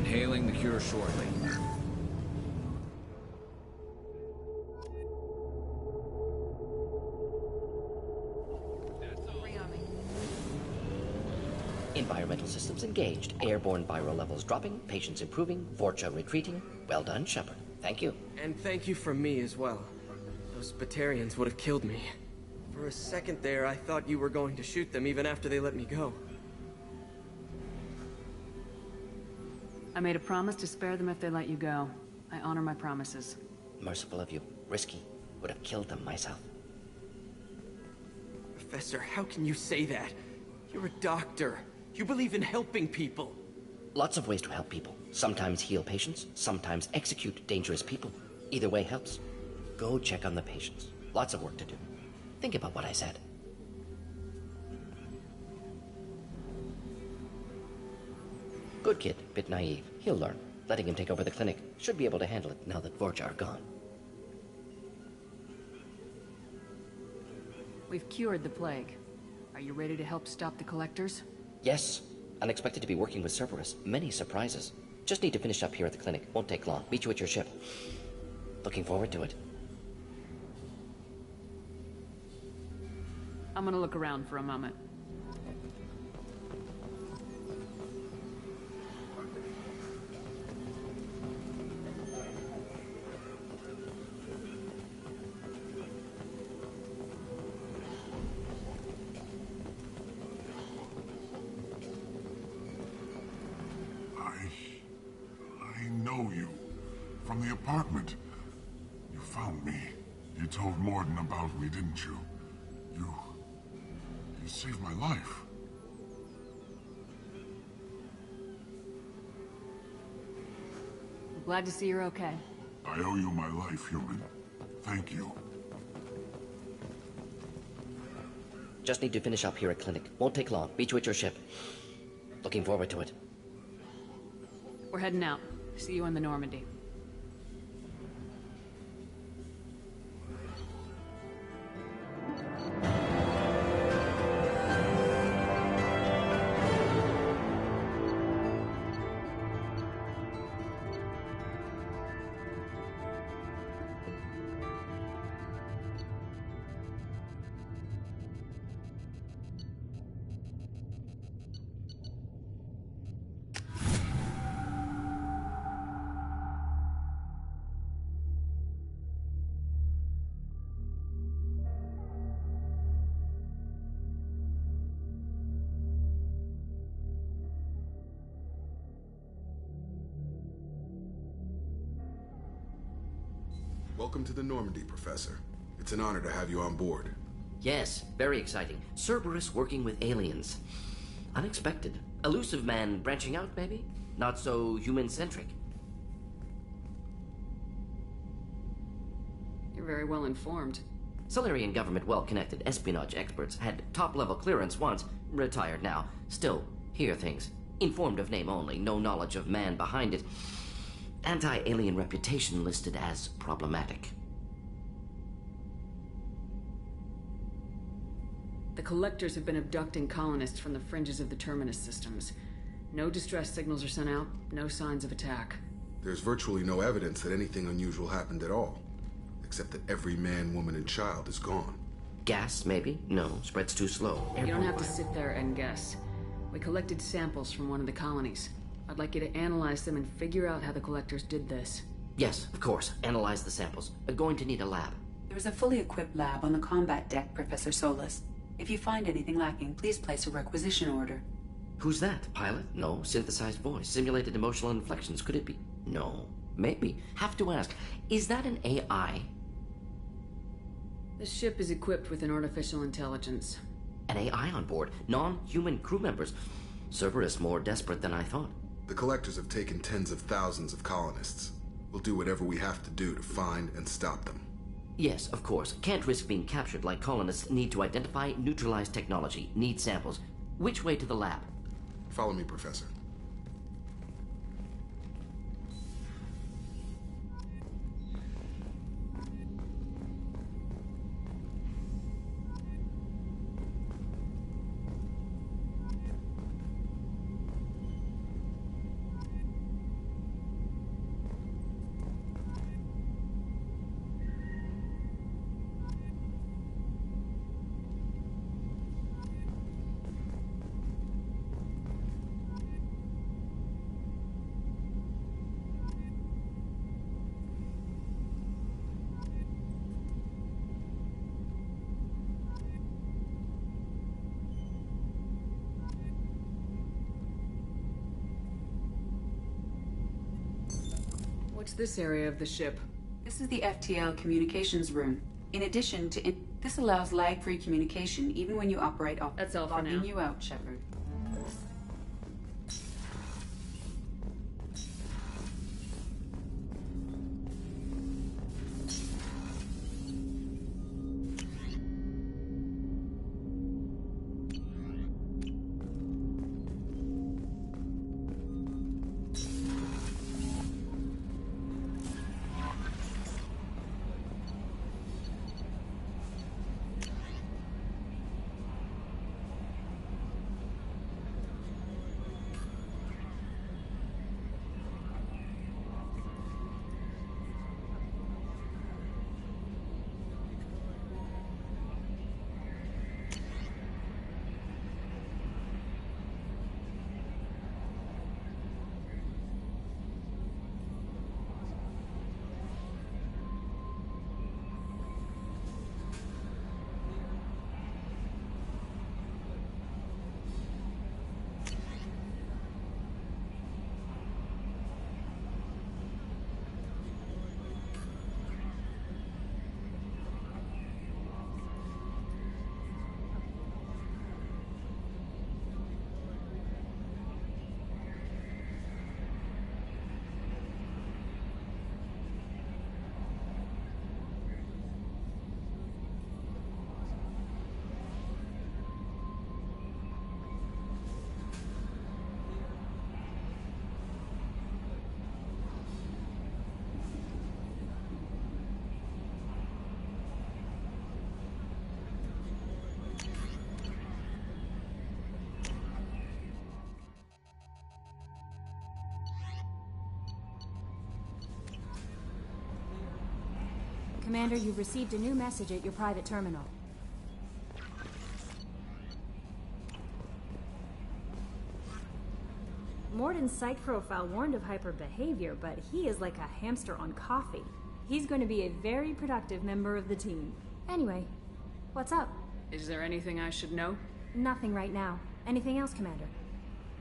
inhaling the cure shortly. Environmental systems engaged. Airborne viral levels dropping. Patients improving. Vorcha retreating. Well done, Shepard. Thank you. And thank you from me as well. Those Batarians would have killed me. For a second there, I thought you were going to shoot them even after they let me go. I made a promise to spare them if they let you go. I honor my promises. Merciful of you. Risky. Would have killed them myself. Professor, how can you say that? You're a doctor. You believe in helping people. Lots of ways to help people. Sometimes heal patients, sometimes execute dangerous people. Either way helps. Go check on the patients. Lots of work to do. Think about what I said. Good kid, bit naive. He'll learn. Letting him take over the clinic. Should be able to handle it now that Vorcha are gone. We've cured the plague. Are you ready to help stop the collectors? Yes. Unexpected to be working with Cerberus. Many surprises. Just need to finish up here at the clinic. Won't take long. Meet you at your ship. Looking forward to it. I'm gonna look around for a moment. I know you. From the apartment. You found me. You told Morden about me, didn't you? You saved my life. I'm glad to see you're okay. I owe you my life, human. Thank you. Just need to finish up here at clinic. Won't take long. Meet you at your ship. Looking forward to it. We're heading out. See you in the Normandy. Welcome to the Normandy, Professor. It's an honor to have you on board. Yes, very exciting. Cerberus working with aliens. Unexpected. Elusive man branching out, maybe? Not so human-centric. You're very well informed. Solarian government well-connected espionage experts had top-level clearance once, retired now. Still, hear things. Informed of name only, no knowledge of man behind it. Anti-alien reputation listed as problematic. The collectors have been abducting colonists from the fringes of the Terminus systems. No distress signals are sent out, no signs of attack. There's virtually no evidence that anything unusual happened at all. Except that every man, woman, and child is gone. Gas, maybe? No, spreads too slow. You don't have to sit there and guess. We collected samples from one of the colonies. I'd like you to analyze them and figure out how the collectors did this. Yes, of course. Analyze the samples. Going to need a lab. There is a fully equipped lab on the combat deck, Professor Solis. If you find anything lacking, please place a requisition order. Who's that? Pilot? No. Synthesized voice. Simulated emotional inflections. Could it be? No. Maybe. Have to ask. Is that an AI? The ship is equipped with an artificial intelligence. An AI on board? Non-human crew members? Cerberus more desperate than I thought. The collectors have taken tens of thousands of colonists. We'll do whatever we have to do to find and stop them. Yes, of course. Can't risk being captured like colonists. Need to identify, neutralize technology. Need samples. Which way to the lab? Follow me, Professor. this area of the ship? This is the FTL communications room. In addition to... this allows lag-free communication even when you operate off... That's all for Logging now. you out, Shepard. Commander, you've received a new message at your private terminal. Morden's psych profile warned of hyper behavior, but he is like a hamster on coffee. He's going to be a very productive member of the team. Anyway, what's up? Is there anything I should know? Nothing right now. Anything else, Commander?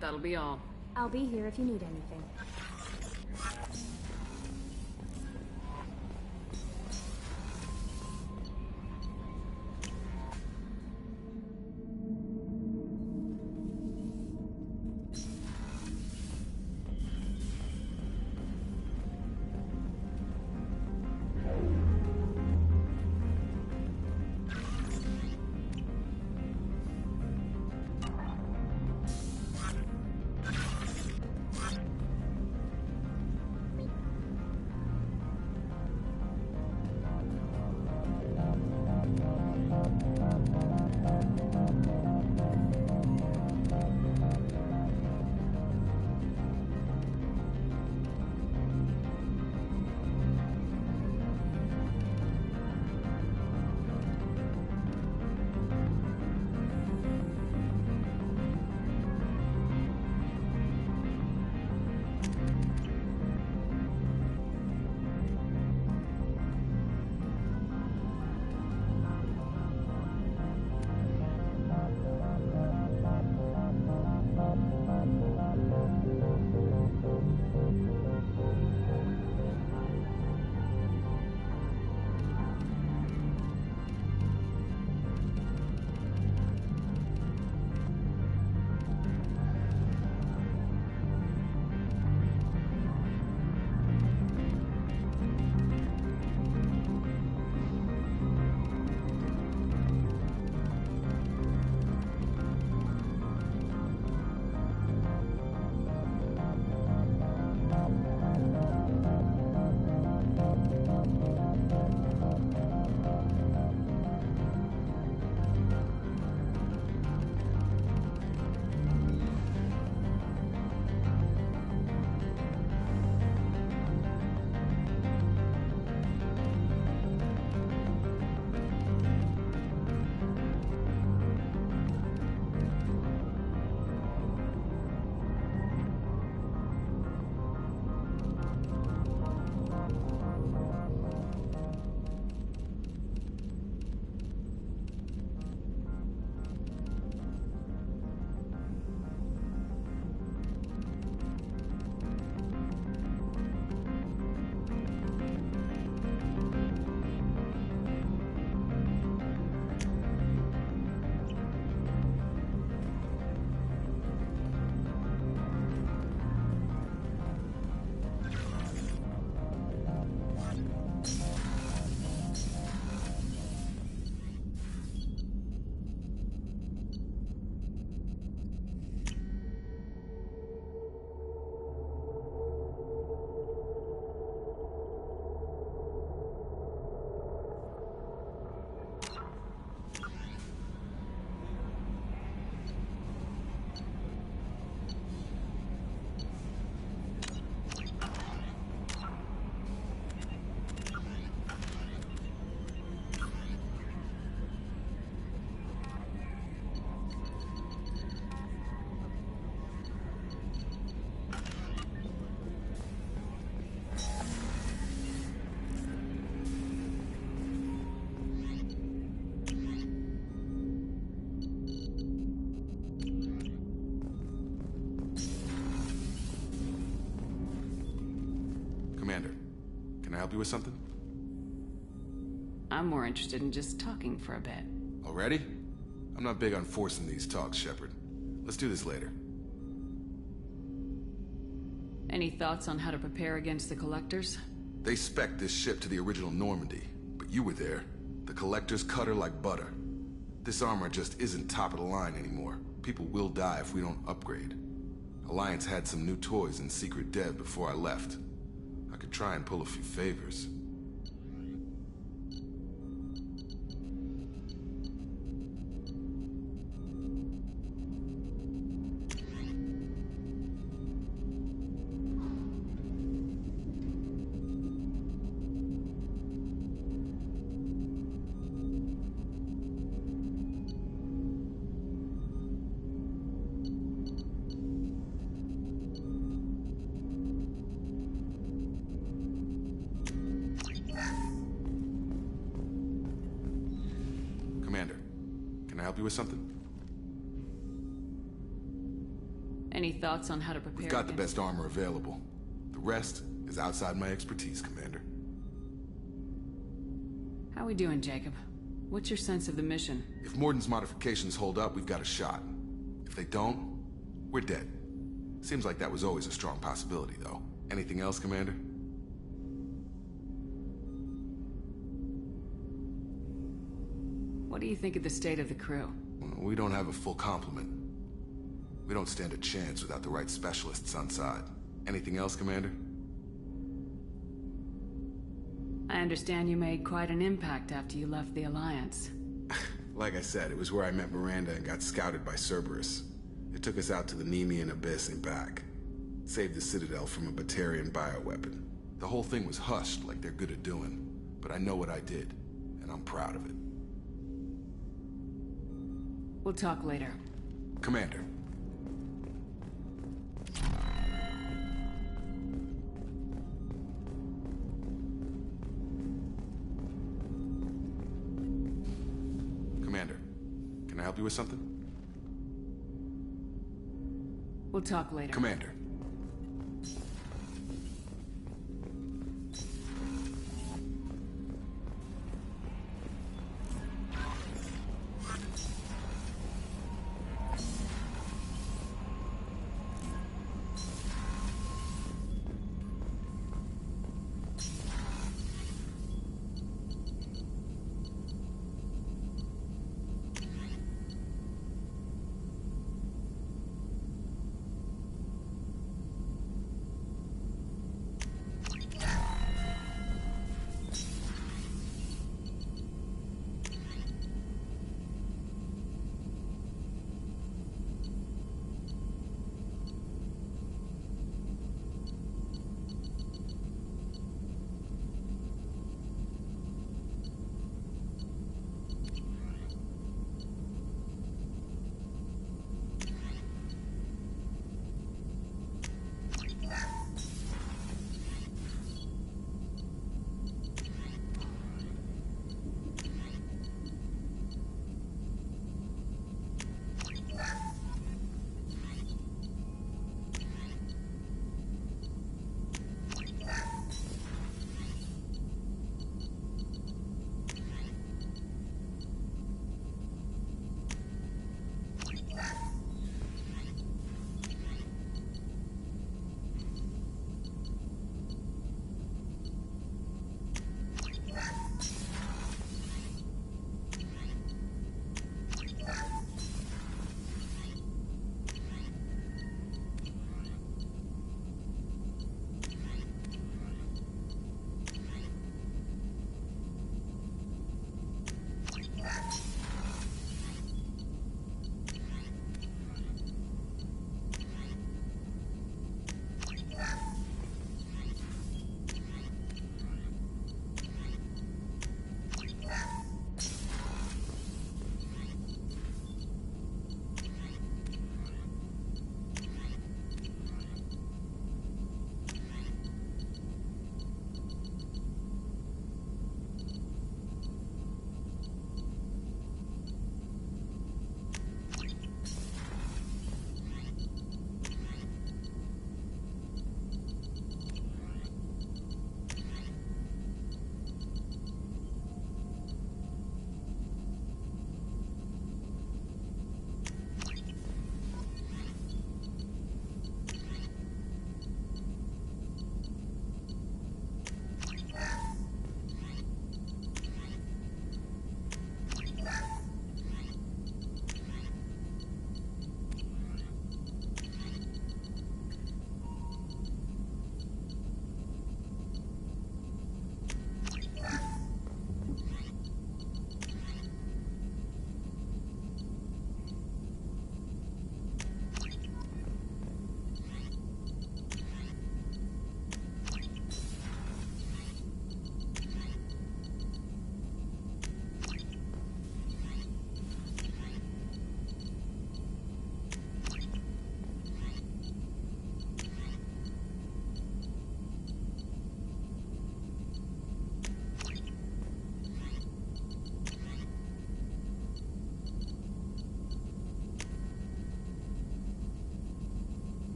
That'll be all. I'll be here if you need anything. help you with something? I'm more interested in just talking for a bit. Already? I'm not big on forcing these talks, Shepard. Let's do this later. Any thoughts on how to prepare against the Collectors? They spec'd this ship to the original Normandy, but you were there. The Collectors cut her like butter. This armor just isn't top of the line anymore. People will die if we don't upgrade. Alliance had some new toys in secret dev before I left. I could try and pull a few favors. Commander, can I help you with something? Any thoughts on how to prepare? We've got the best armor available. The rest is outside my expertise, Commander. How we doing, Jacob? What's your sense of the mission? If Morden's modifications hold up, we've got a shot. If they don't, we're dead. Seems like that was always a strong possibility, though. Anything else, Commander? What do you think of the state of the crew? We don't have a full complement. We don't stand a chance without the right specialists on side. Anything else, Commander? I understand you made quite an impact after you left the Alliance. Like I said, it was where I met Miranda and got scouted by Cerberus. It took us out to the Nemean Abyss and back. Saved the Citadel from a Batarian bioweapon. The whole thing was hushed like they're good at doing. But I know what I did, and I'm proud of it. We'll talk later. Commander. Commander, can I help you with something? We'll talk later. Commander.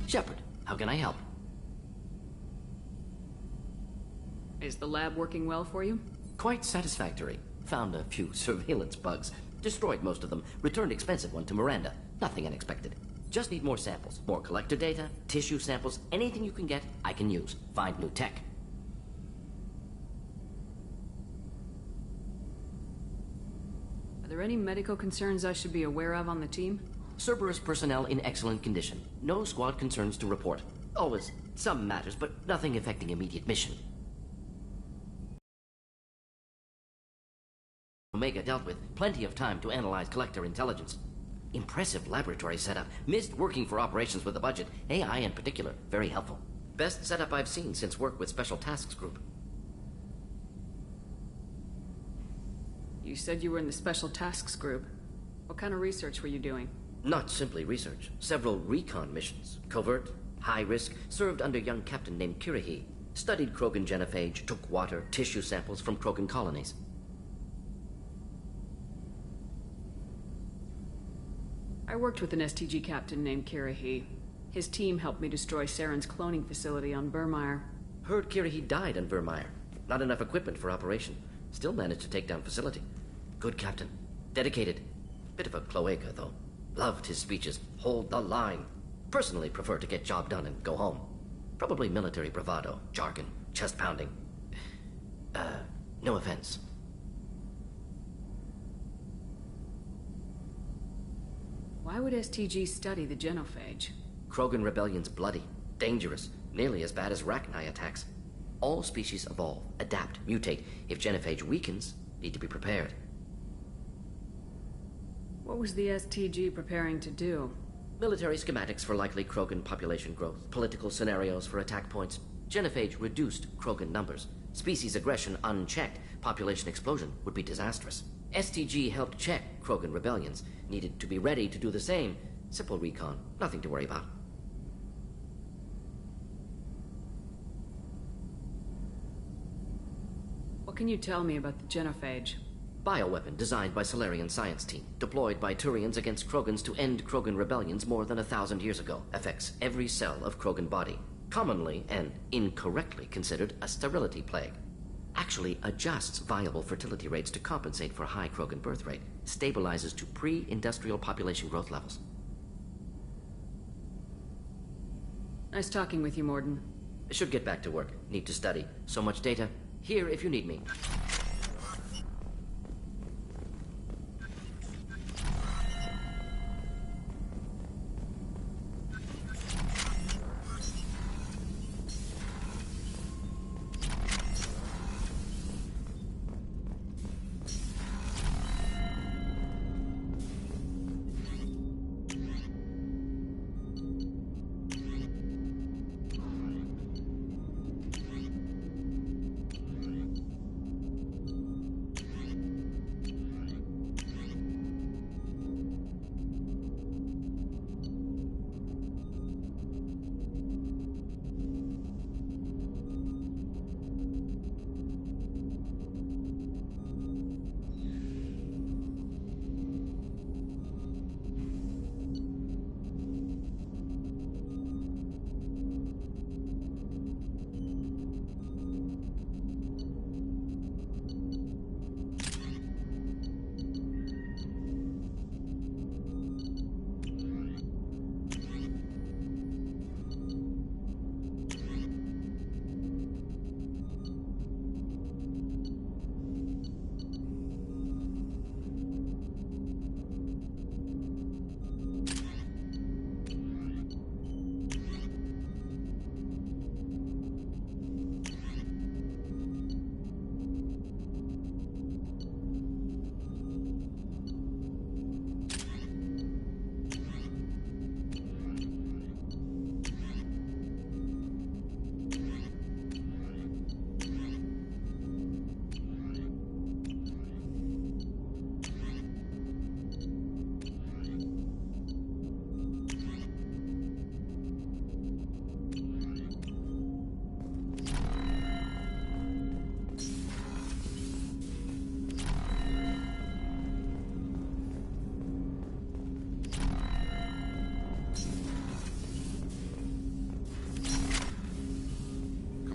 Shepard, how can I help? Is the lab working well for you? Quite satisfactory. Found a few surveillance bugs. Destroyed most of them. Returned expensive one to Miranda. Nothing unexpected. Just need more samples. More collector data, tissue samples, anything you can get, I can use. Find new tech. Are there any medical concerns I should be aware of on the team? Cerberus personnel in excellent condition. No squad concerns to report. Always some matters, but nothing affecting immediate mission. Omega dealt with. Plenty of time to analyze collector intelligence. Impressive laboratory setup. Missed working for operations with a budget. AI in particular. Very helpful. Best setup I've seen since work with Special Tasks Group. You said you were in the Special Tasks Group. What kind of research were you doing? Not simply research. Several recon missions. Covert, high risk, served under a young captain named Kirihi. Studied Krogan genophage, took water, tissue samples from Krogan colonies. I worked with an STG captain named Kirihi. His team helped me destroy Saren's cloning facility on Burmire. Heard Kirihi died on Vermeer. Not enough equipment for operation. Still managed to take down facility. Good captain. Dedicated. Bit of a cloaca, though. Loved his speeches. Hold the line. Personally prefer to get job done and go home. Probably military bravado, jargon, chest pounding. No offense. Why would STG study the genophage? Krogan rebellion's bloody, dangerous, nearly as bad as Rachni attacks. All species evolve, adapt, mutate. If genophage weakens, need to be prepared. What was the STG preparing to do? Military schematics for likely Krogan population growth, political scenarios for attack points. Genophage reduced Krogan numbers. Species aggression unchecked, population explosion would be disastrous. STG helped check Krogan rebellions. Needed to be ready to do the same. Simple recon, nothing to worry about. What can you tell me about the genophage? Bioweapon designed by Solarian science team. Deployed by Turians against Krogans to end Krogan rebellions more than 1,000 years ago. Affects every cell of Krogan body. Commonly and incorrectly considered a sterility plague. Actually adjusts viable fertility rates to compensate for high Krogan birth rate. Stabilizes to pre-industrial population growth levels. Nice talking with you, Morden. Should get back to work. Need to study. So much data. Here if you need me.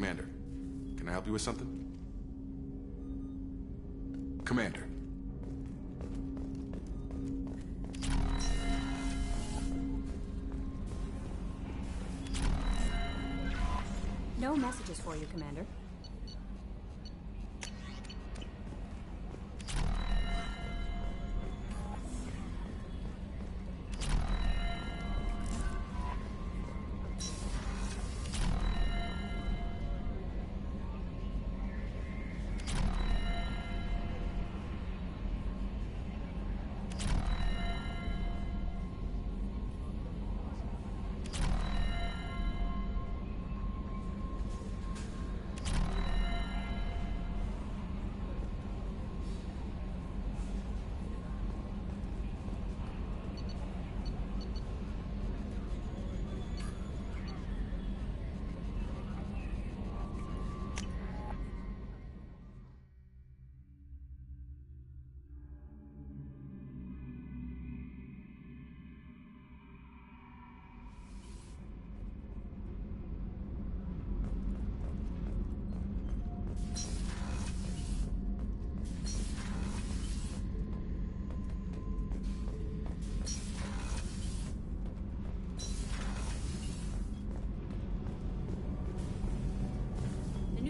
Commander, can I help you with something? Commander. No messages for you, Commander.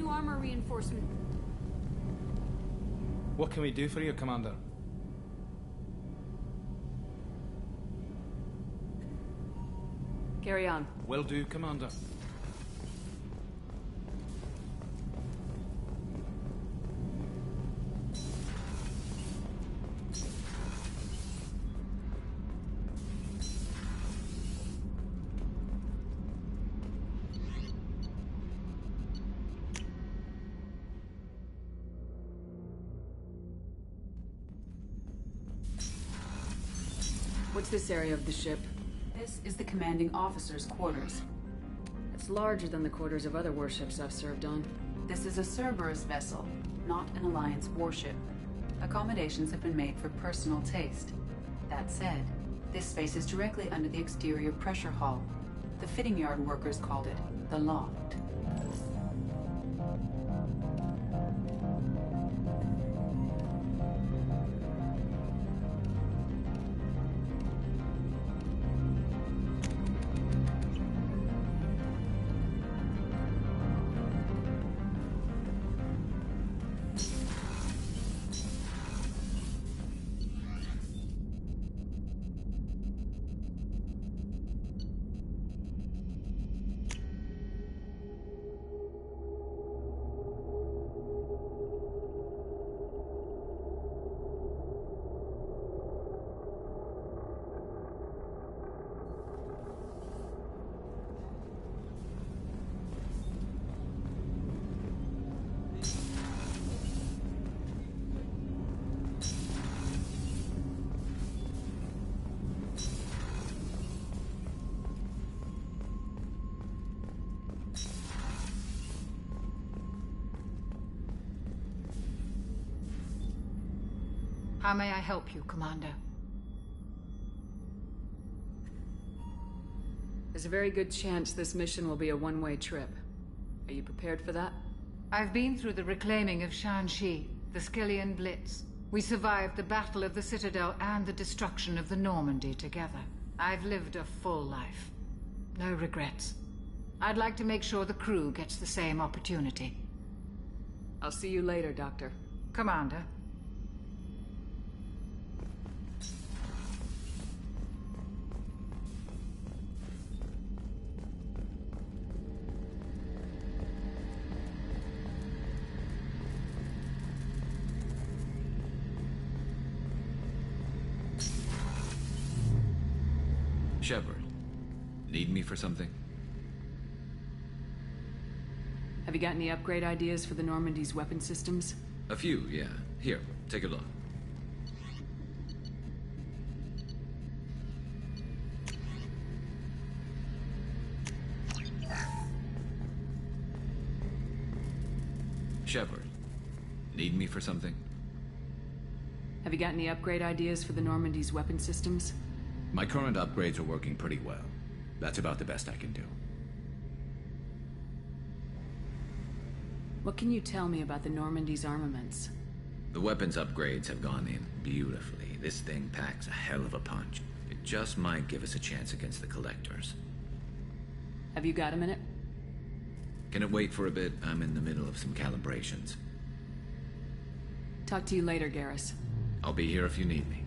Armor reinforcement. What can we do for you, Commander? Carry on. Will do, Commander. What's this area of the ship? This is the commanding officer's quarters. It's larger than the quarters of other warships I've served on. This is a Cerberus vessel, not an Alliance warship. Accommodations have been made for personal taste. That said, this space is directly under the exterior pressure hull. The fitting yard workers called it the loft. How may I help you, Commander? There's a very good chance this mission will be a one-way trip. Are you prepared for that? I've been through the reclaiming of Shanxi, the Skillian Blitz. We survived the Battle of the Citadel and the destruction of the Normandy together. I've lived a full life. No regrets. I'd like to make sure the crew gets the same opportunity. I'll see you later, Doctor. Commander. Shepard, need me for something? Have you got any upgrade ideas for the Normandy's weapon systems? A few, yeah. Here, take a look. Shepard, need me for something? Have you got any upgrade ideas for the Normandy's weapon systems? My current upgrades are working pretty well. That's about the best I can do. What can you tell me about the Normandy's armaments? The weapons upgrades have gone in beautifully. This thing packs a hell of a punch. It just might give us a chance against the Collectors. Have you got a minute? Can it wait for a bit? I'm in the middle of some calibrations. Talk to you later, Garrus. I'll be here if you need me.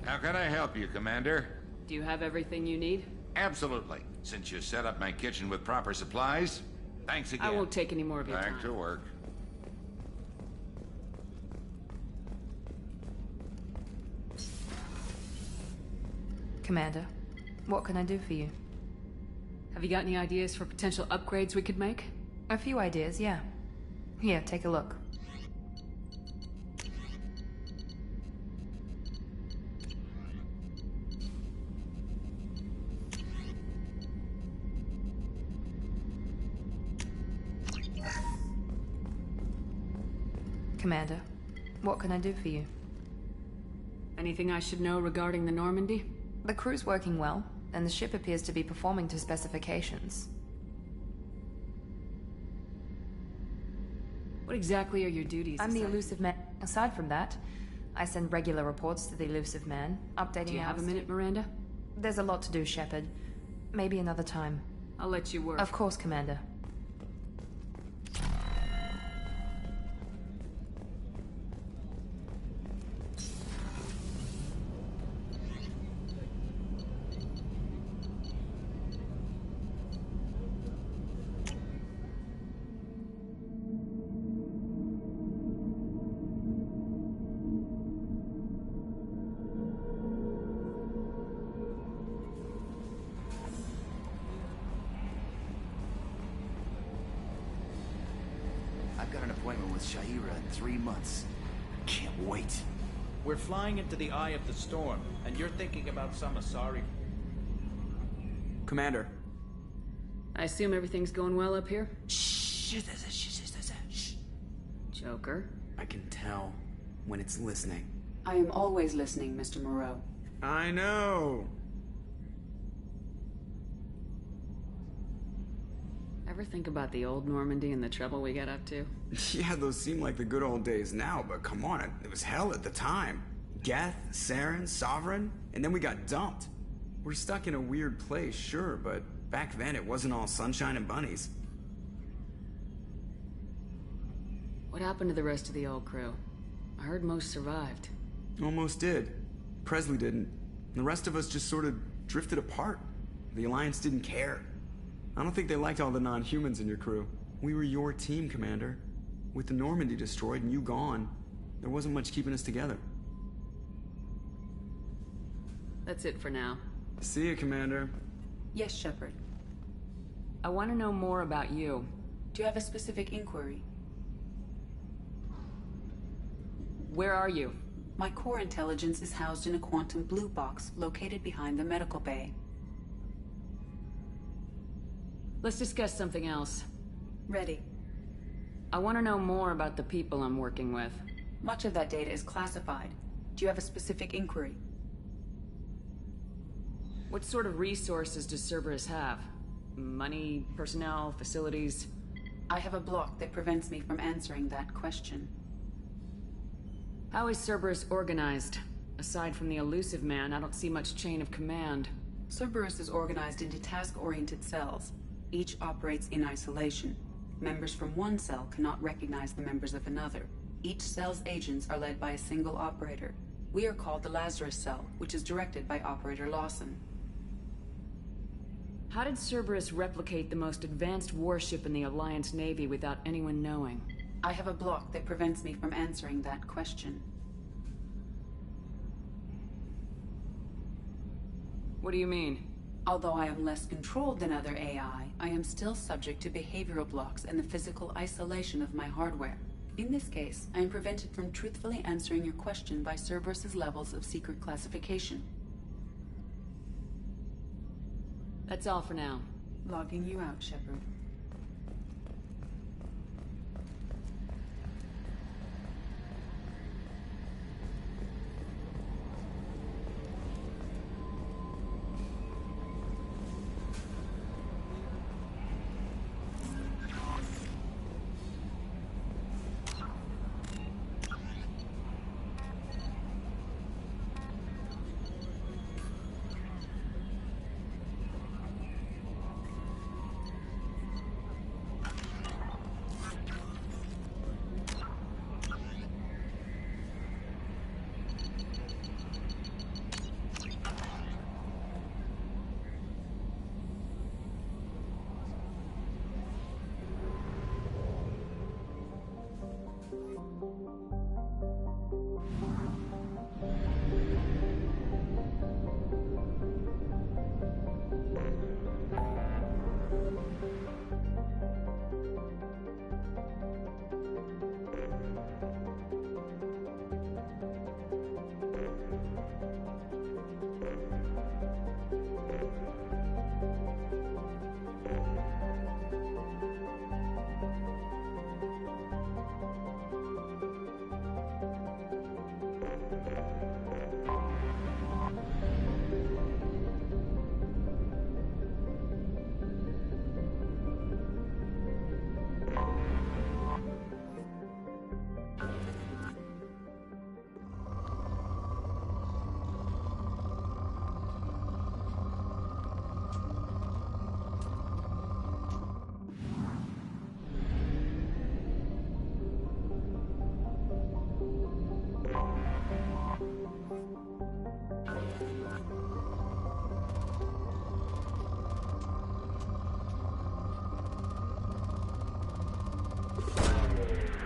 How can I help you, Commander? Do you have everything you need? Absolutely. Since you set up my kitchen with proper supplies, thanks again. I won't take any more of your Back time. to work. Commander, what can I do for you? Have you got any ideas for potential upgrades we could make? A few ideas, yeah. Here, take a look. Commander, what can I do for you? Anything I should know regarding the Normandy? The crew's working well, and the ship appears to be performing to specifications. What exactly are your duties? I'm the Elusive Man. Aside from that, I send regular reports to the Elusive Man, updating Do you have a our minute, Miranda? There's a lot to do, Shepard. Maybe another time. I'll let you work. Of course, Commander. I've got an appointment with Shaira in 3 months. Can't wait. We're flying into the eye of the storm, and you're thinking about some Asari. Commander. I assume everything's going well up here? Shh. Joker? I can tell when it's listening. I am always listening, Mr. Moreau. I know. Ever think about the old Normandy and the trouble we got up to? Yeah, those seem like the good old days now, but come on, it was hell at the time. Geth, Saren, Sovereign, and then we got dumped. We're stuck in a weird place, sure, but back then it wasn't all sunshine and bunnies. What happened to the rest of the old crew? I heard most survived. Almost did. Presley didn't. The rest of us just sort of drifted apart. The Alliance didn't care. I don't think they liked all the non-humans in your crew. We were your team, Commander. With the Normandy destroyed and you gone, there wasn't much keeping us together. That's it for now. See you, Commander. Yes, Shepard. I want to know more about you. Do you have a specific inquiry? Where are you? My core intelligence is housed in a quantum blue box located behind the medical bay. Let's discuss something else. Ready. I want to know more about the people I'm working with. Much of that data is classified. Do you have a specific inquiry? What sort of resources does Cerberus have? Money, personnel, facilities? I have a block that prevents me from answering that question. How is Cerberus organized? Aside from the Elusive Man, I don't see much chain of command. Cerberus is organized into task-oriented cells. Each operates in isolation. Members from one cell cannot recognize the members of another. Each cell's agents are led by a single operator. We are called the Lazarus Cell, which is directed by Operator Lawson. How did Cerberus replicate the most advanced warship in the Alliance Navy without anyone knowing? I have a block that prevents me from answering that question. What do you mean? Although I am less controlled than other AI, I am still subject to behavioral blocks and the physical isolation of my hardware. In this case, I am prevented from truthfully answering your question by Cerberus's levels of secret classification. That's all for now. Logging you out, Shepard.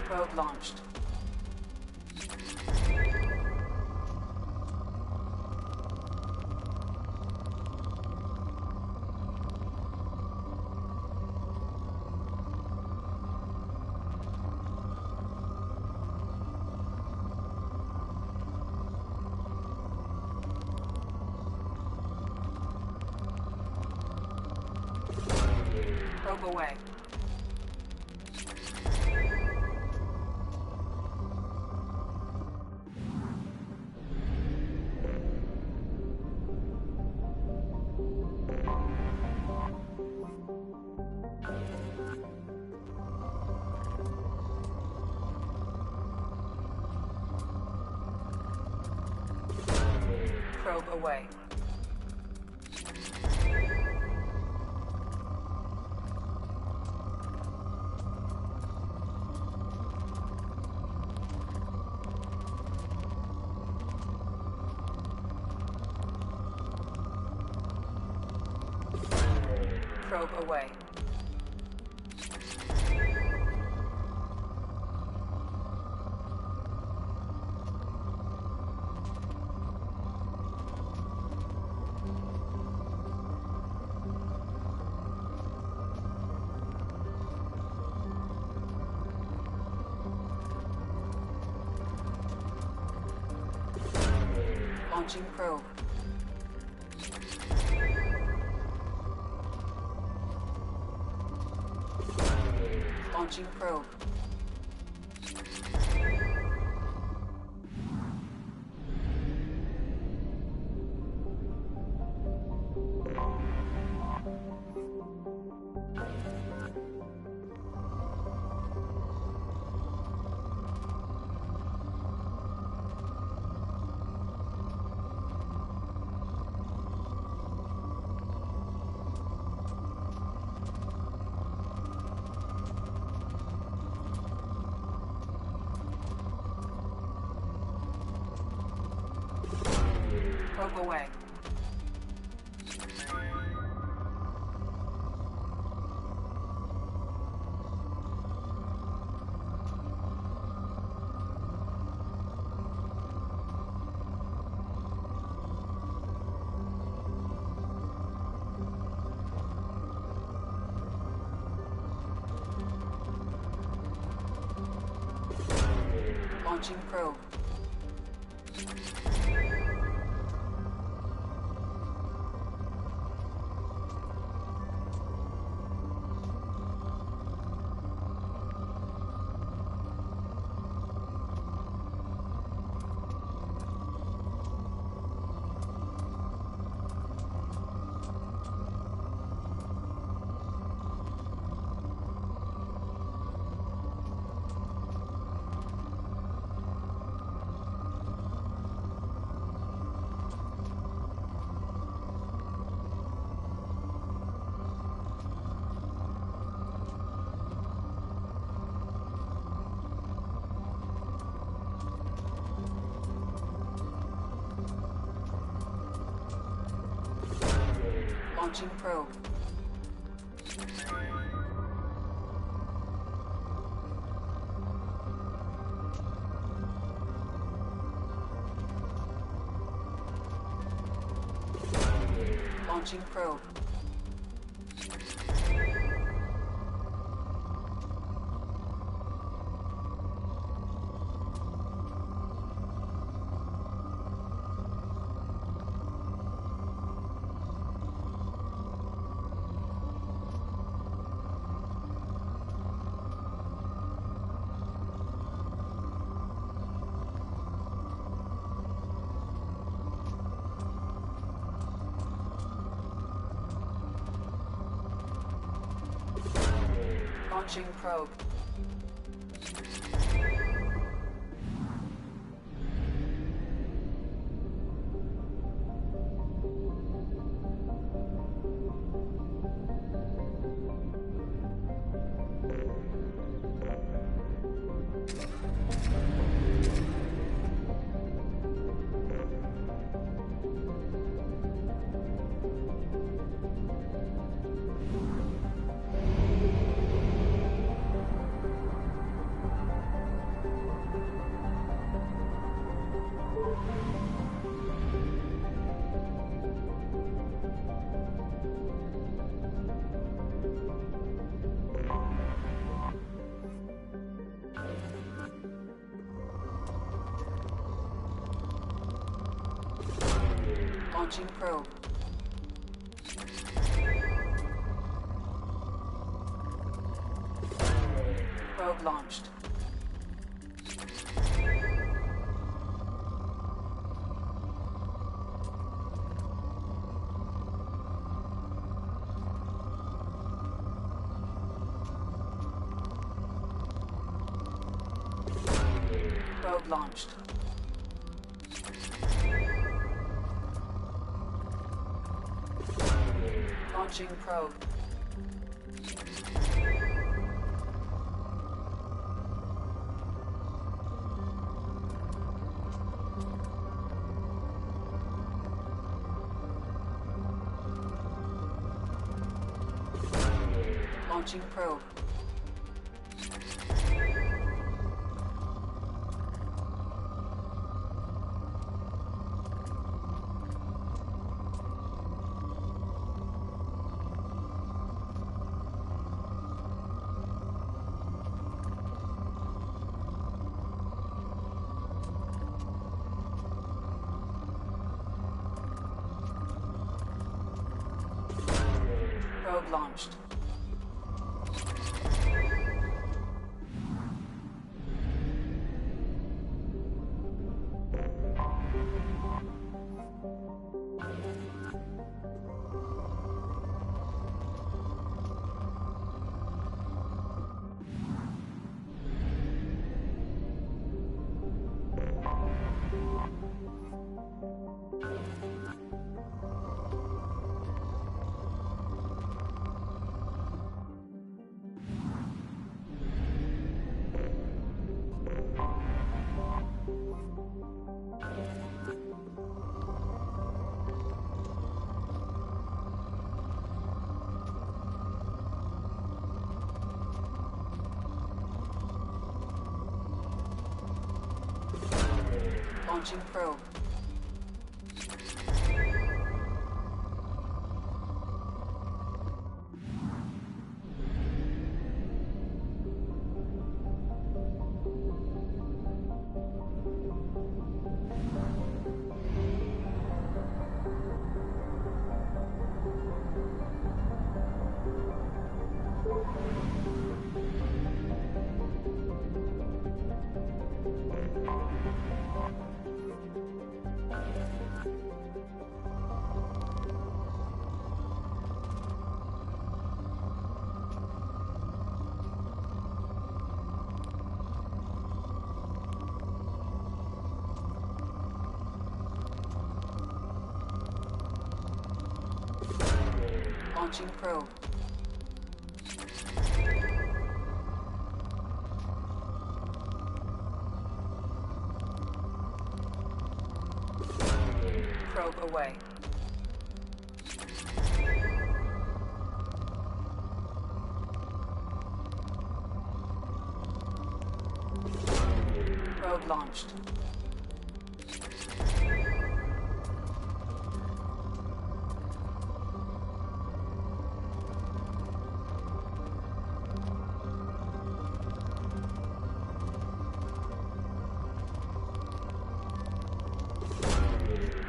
Probe launched. Probe away. Probe away. Probe away. Launching probe. Launching probe. Probe away. Launching probe. Launching probe. Launching probe. Launching probe. Launching probe. Probe launched. Probe launched. Launching probe. Launching probe. Probe launched. Launching probe. Launching probe. Probe away. Probe launched.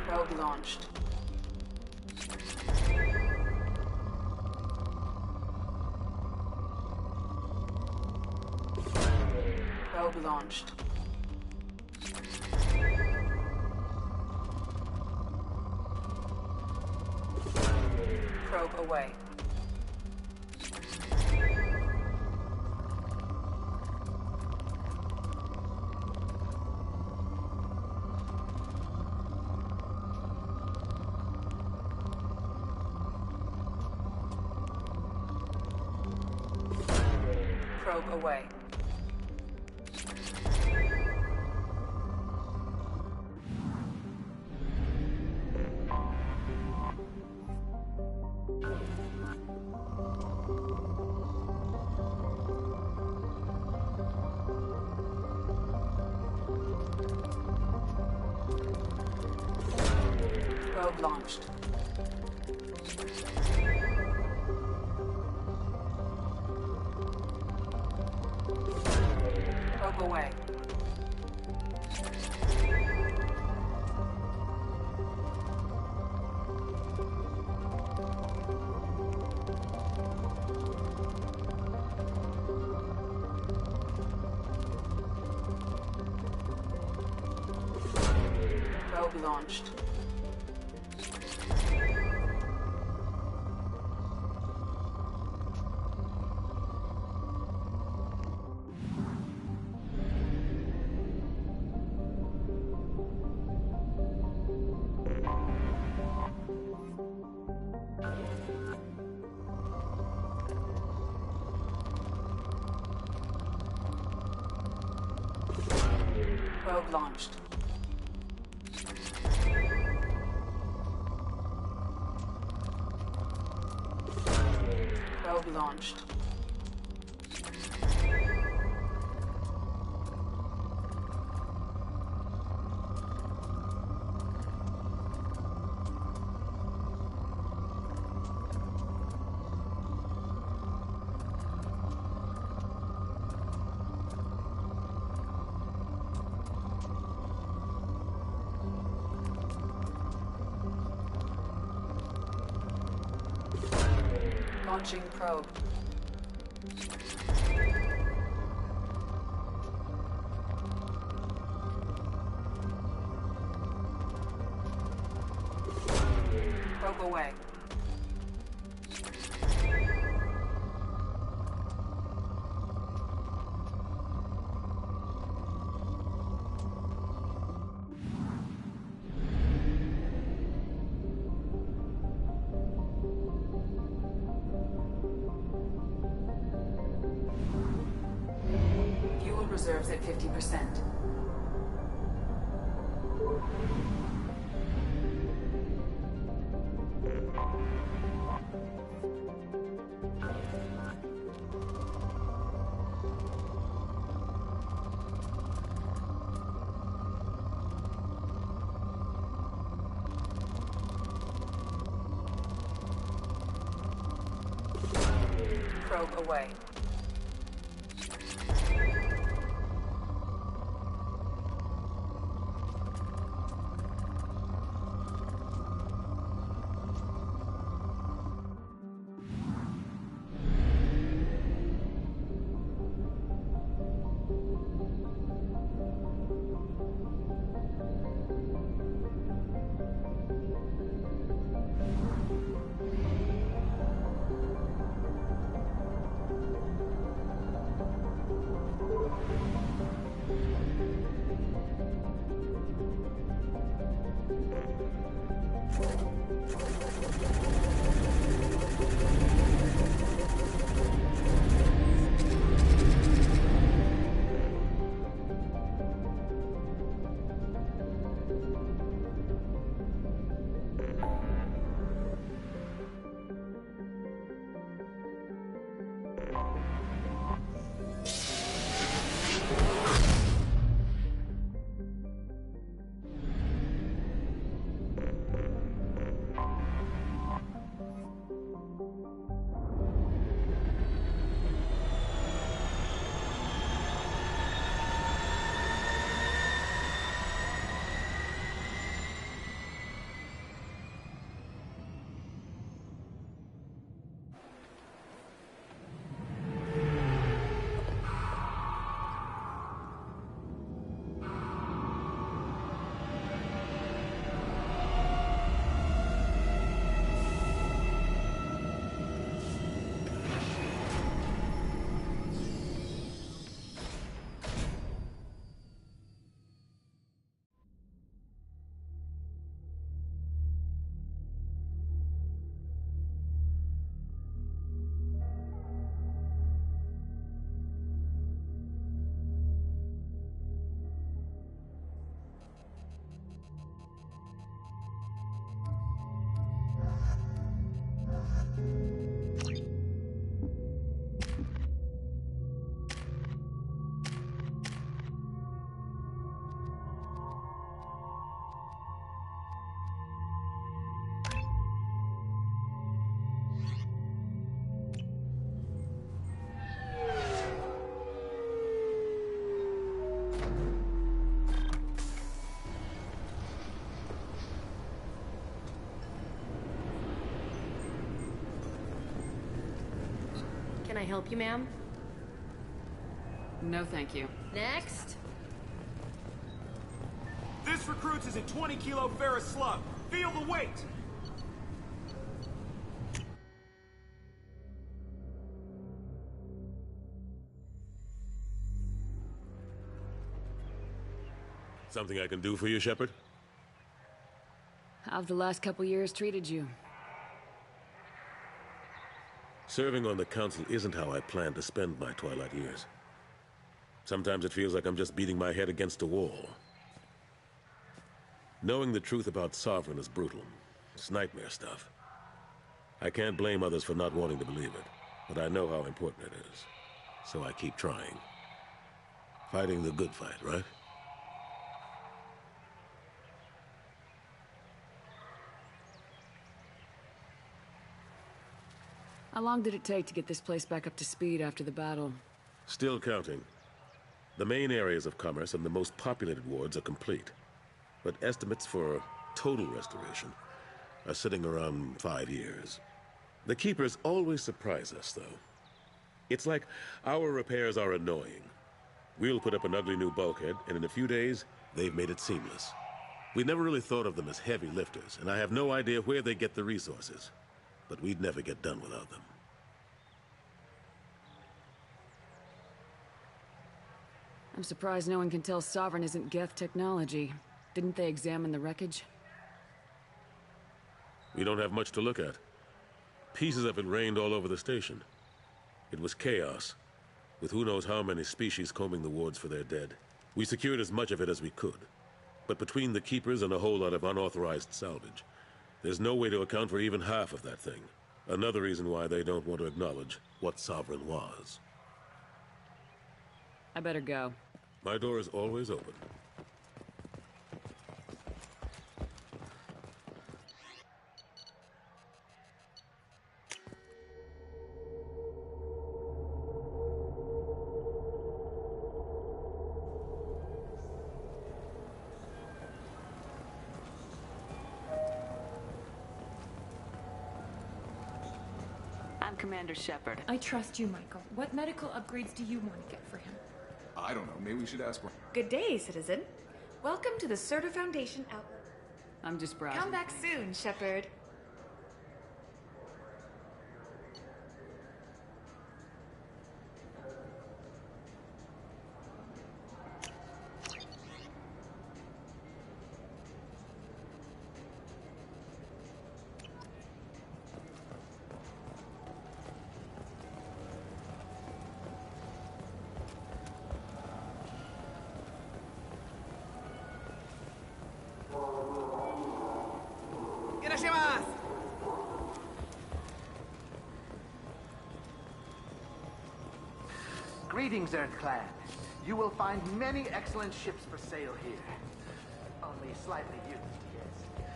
Probe launched. Probe launched. Probe away. Probe away. Probe launched. Probe away. Probe launched. Probe launched. Probe launched. Launching probe. Probe away. Fuel reserves at 50%. Probe away. I help you, ma'am? No, thank you. Next. This recruits is a 20-kilo ferrous slug. Feel the weight! Something I can do for you, Shepard? How have the last couple years treated you? Serving on the Council isn't how I plan to spend my twilight years. Sometimes it feels like I'm just beating my head against a wall. Knowing the truth about Sovereign is brutal. It's nightmare stuff. I can't blame others for not wanting to believe it, but I know how important it is. So I keep trying. Fighting the good fight, right? How long did it take to get this place back up to speed after the battle? Still counting. The main areas of commerce and the most populated wards are complete. But estimates for total restoration are sitting around 5 years. The Keepers always surprise us, though. It's like our repairs are annoying. We'll put up an ugly new bulkhead, and in a few days, they've made it seamless. We never really thought of them as heavy lifters, and I have no idea where they get the resources. But we'd never get done without them. I'm surprised no one can tell Sovereign isn't Geth technology. Didn't they examine the wreckage? We don't have much to look at. Pieces of it rained all over the station. It was chaos, with who knows how many species combing the wards for their dead. We secured as much of it as we could. But between the Keepers and a whole lot of unauthorized salvage, there's no way to account for even half of that thing. Another reason why they don't want to acknowledge what Sovereign was. I better go. My door is always open. I'm Commander Shepard. I trust you, Michael. What medical upgrades do you want to get for him? I don't know. Maybe we should ask. Good day, citizen. Welcome to the Serta Foundation outlet. I'm just browsing. Come back soon, Shepard. Greetings, Earth Clan. You will find many excellent ships for sale here. Only slightly used, yes.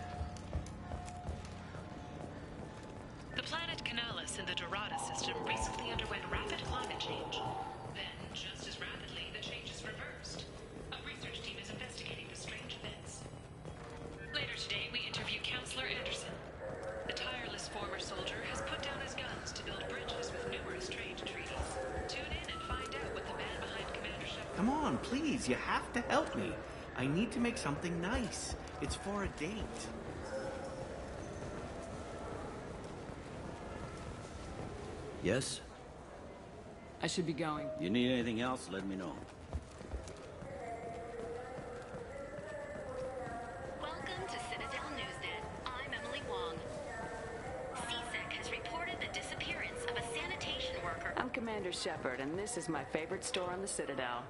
The planet Canalis in the Dorada system recently underwent rapid climate change. Then, just as rapidly, the change is reversed. A research team is investigating the strange events. Later today, we interview Counselor Anderson. The tireless former soldier has put down his guns to build bridges with numerous trade treaties. Tune in and find out what the man behind Commander Shepard... Come on, please, you have to help me. I need to make something nice. It's for a date. Yes? I should be going. You need anything else, let me know. Welcome to Citadel Newsnet. I'm Emily Wong. CSEC has reported the disappearance of a sanitation worker. I'm Commander Shepard, and this is my favorite store on the Citadel.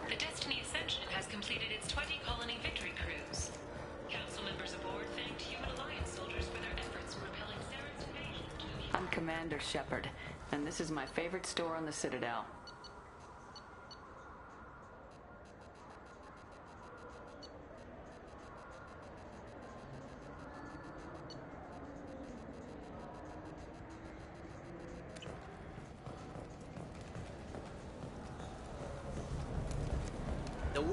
The Destiny Ascension has completed its 20-colony victory cruise. Council members aboard thanked Human Alliance soldiers for their efforts propelling Saren's invasion to the... I'm Commander Shepard, and this is my favorite store on the Citadel.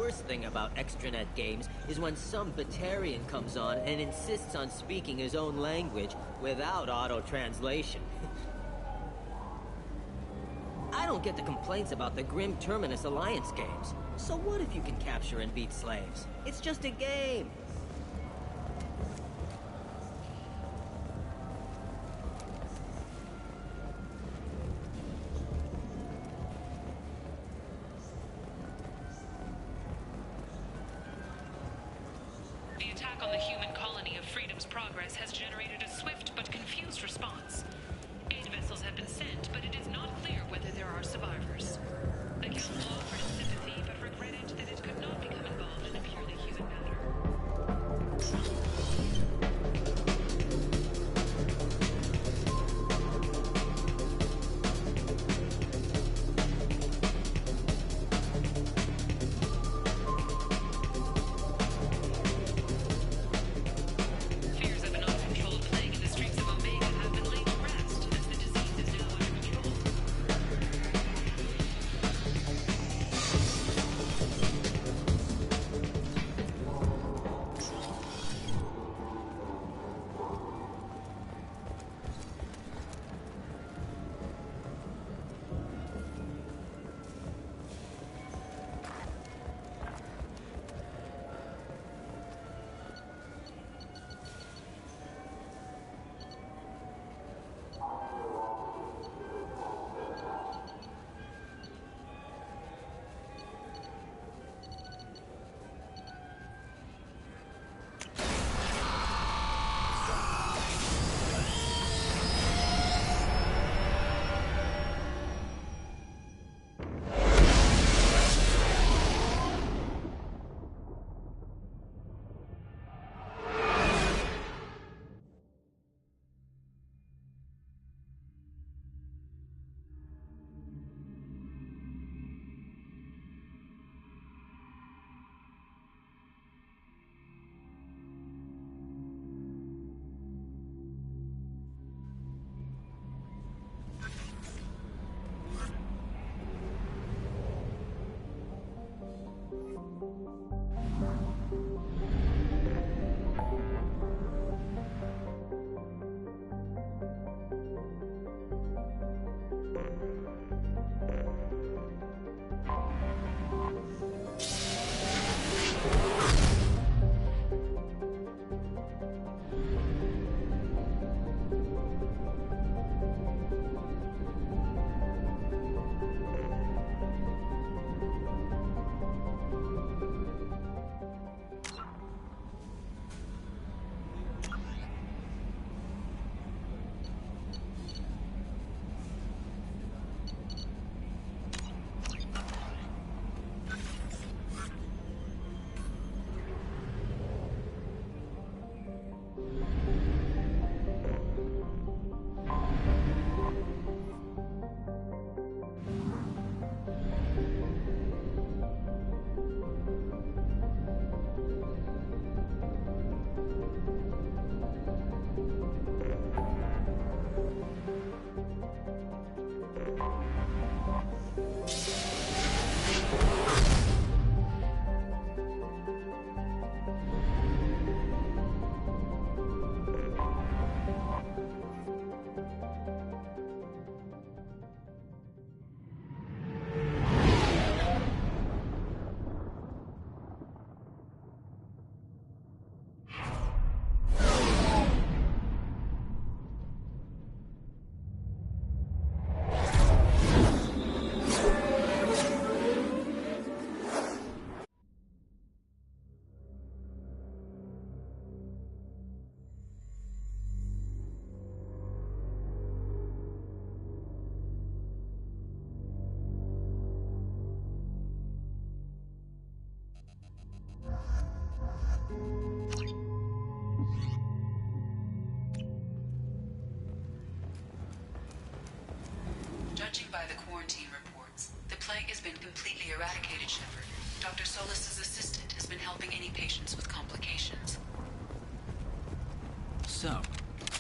worst thing about extranet games is when some Batarian comes on and insists on speaking his own language without auto-translation. I don't get the complaints about the Grim Terminus Alliance games. So what if you can capture and beat slaves? It's just a game. The attack on the human colony of Freedom's Progress has generated a swift but confused response. 8 vessels have been sent, but it is not clear whether there are survivors. The Council offered its sympathy, but regretted that it could not become involved in a purely human matter. Fears of an uncontrolled plague in the streets of Omega have been laid to rest, as the disease is now under control. Judging by the quarantine reports, the plague has been completely eradicated, Shepard. Dr. Solis's assistant has been helping any patients with complications. So,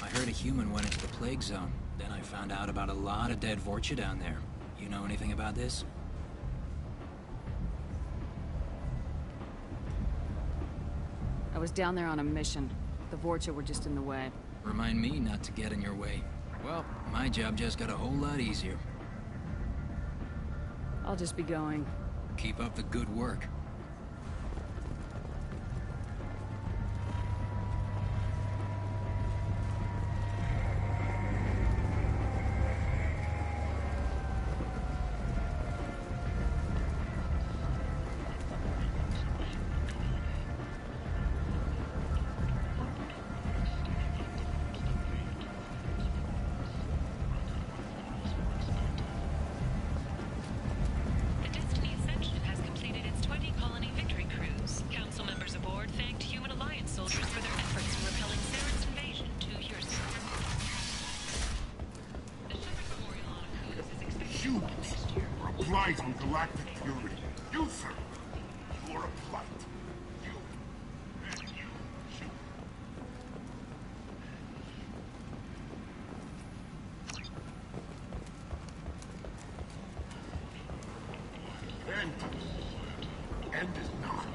I heard a human went into the plague zone. Then I found out about a lot of dead Vorcha down there. You know anything about this? I was down there on a mission. The Vorcha were just in the way. Remind me not to get in your way. Well, my job just got a whole lot easier. I'll just be going. Keep up the good work. Blight on galactic purity. You, sir, you are a blight. You and you. End is not.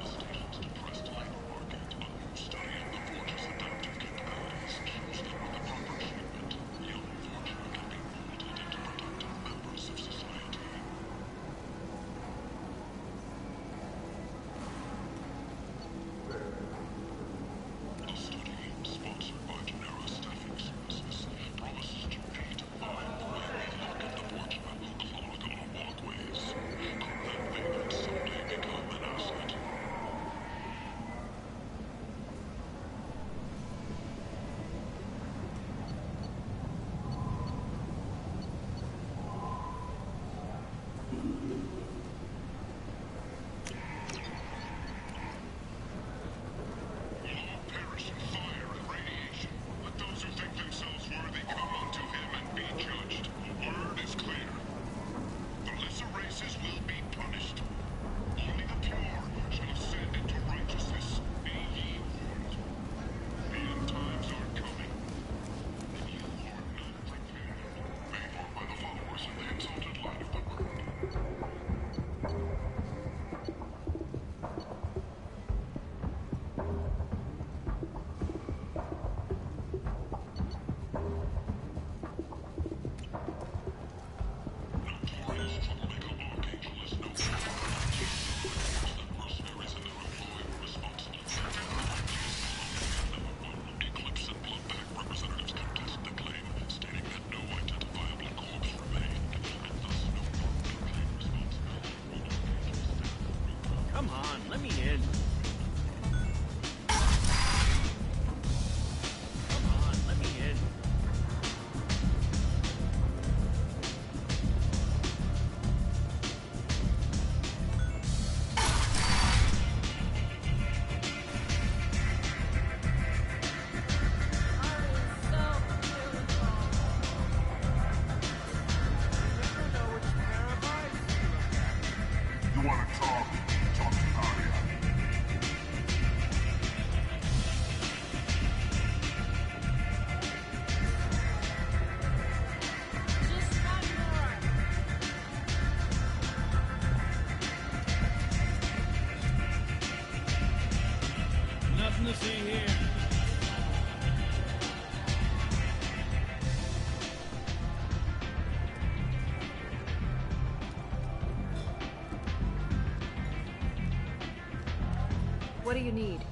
What do you need?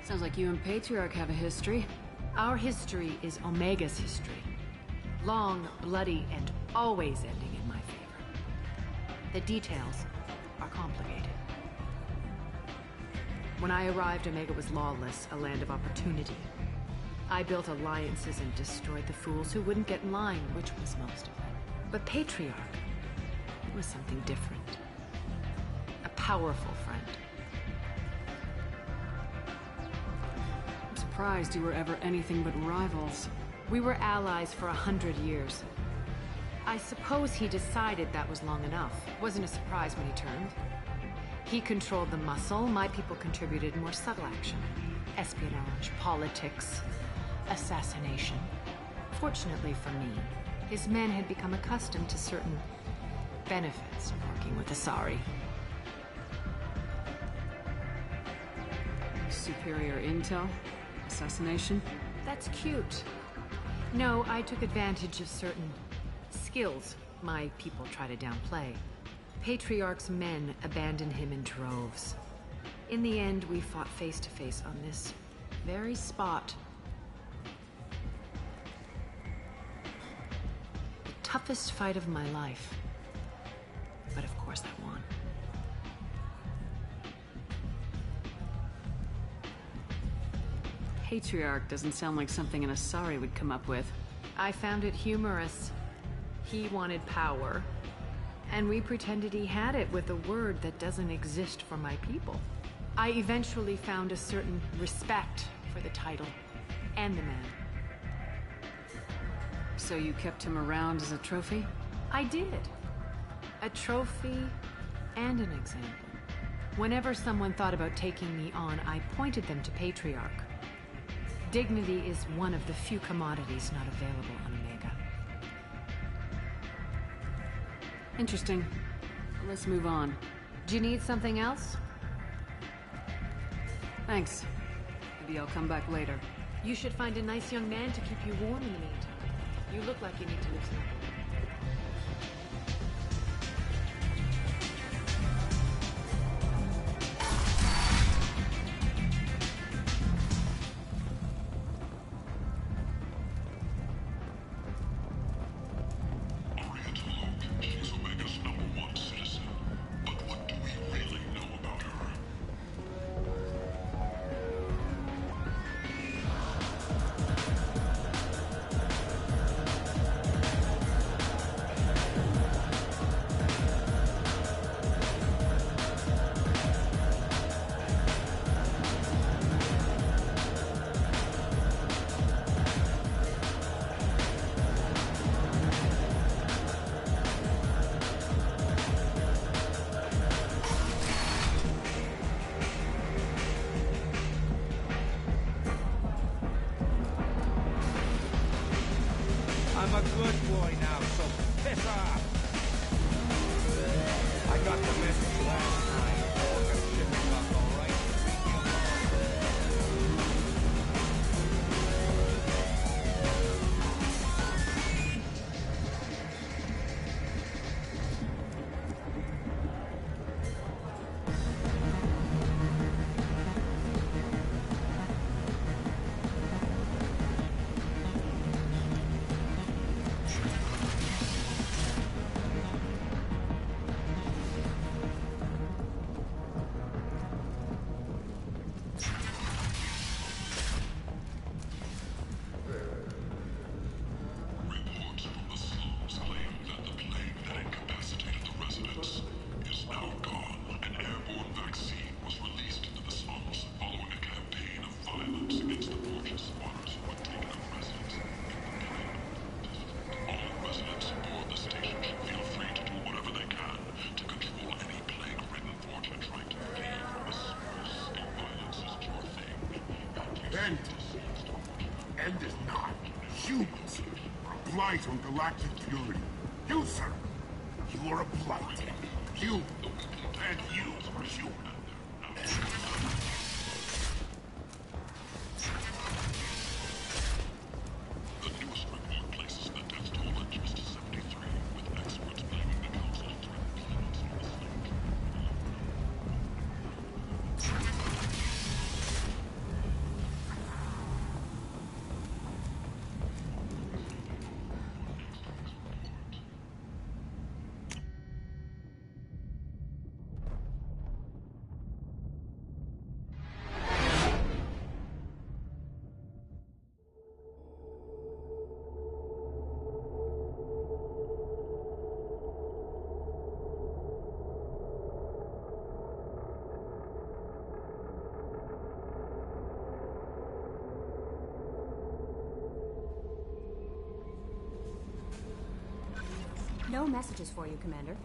Sounds like you and Patriarch have a history. Our history is Omega's history. Long, bloody, and always ending in my favor. The details are complicated. When I arrived, Omega was lawless, a land of opportunity. I built alliances and destroyed the fools who wouldn't get in line, which was most of them. But Patriarch was something different. A powerful friend. I'm surprised you were ever anything but rivals. We were allies for 100 years. I suppose he decided that was long enough. Wasn't a surprise when he turned. He controlled the muscle, my people contributed more subtle action. Espionage, politics, assassination. Fortunately for me, his men had become accustomed to certain benefits of working with Asari. Superior intel? Assassination? That's cute. No, I took advantage of certain skills my people try to downplay. Patriarch's men abandoned him in droves. In the end, we fought face to face on this very spot. The toughest fight of my life. But of course I won. Patriarch doesn't sound like something an Asari would come up with. I found it humorous. He wanted power, and we pretended he had it with a word that doesn't exist for my people. I eventually found a certain respect for the title and the man. So you kept him around as a trophy? I did. A trophy and an example. Whenever someone thought about taking me on, I pointed them to Patriarch. Dignity is one of the few commodities not available on Omega. Interesting. Let's move on. Do you need something else? Thanks. Maybe I'll come back later. You should find a nice young man to keep you warm in the meantime. You look like you need to loosen up. I'm a good boy now, so piss off! I got the message last time. Orca shipping up, all right? Leave me alone. End is not. Humans are a blight on galactic purity. You, sir, you are a blight. You and you are human. The newest report places the death toll at just 73, with experts blaming the Council of threatened planets on the link. No messages for you, Commander.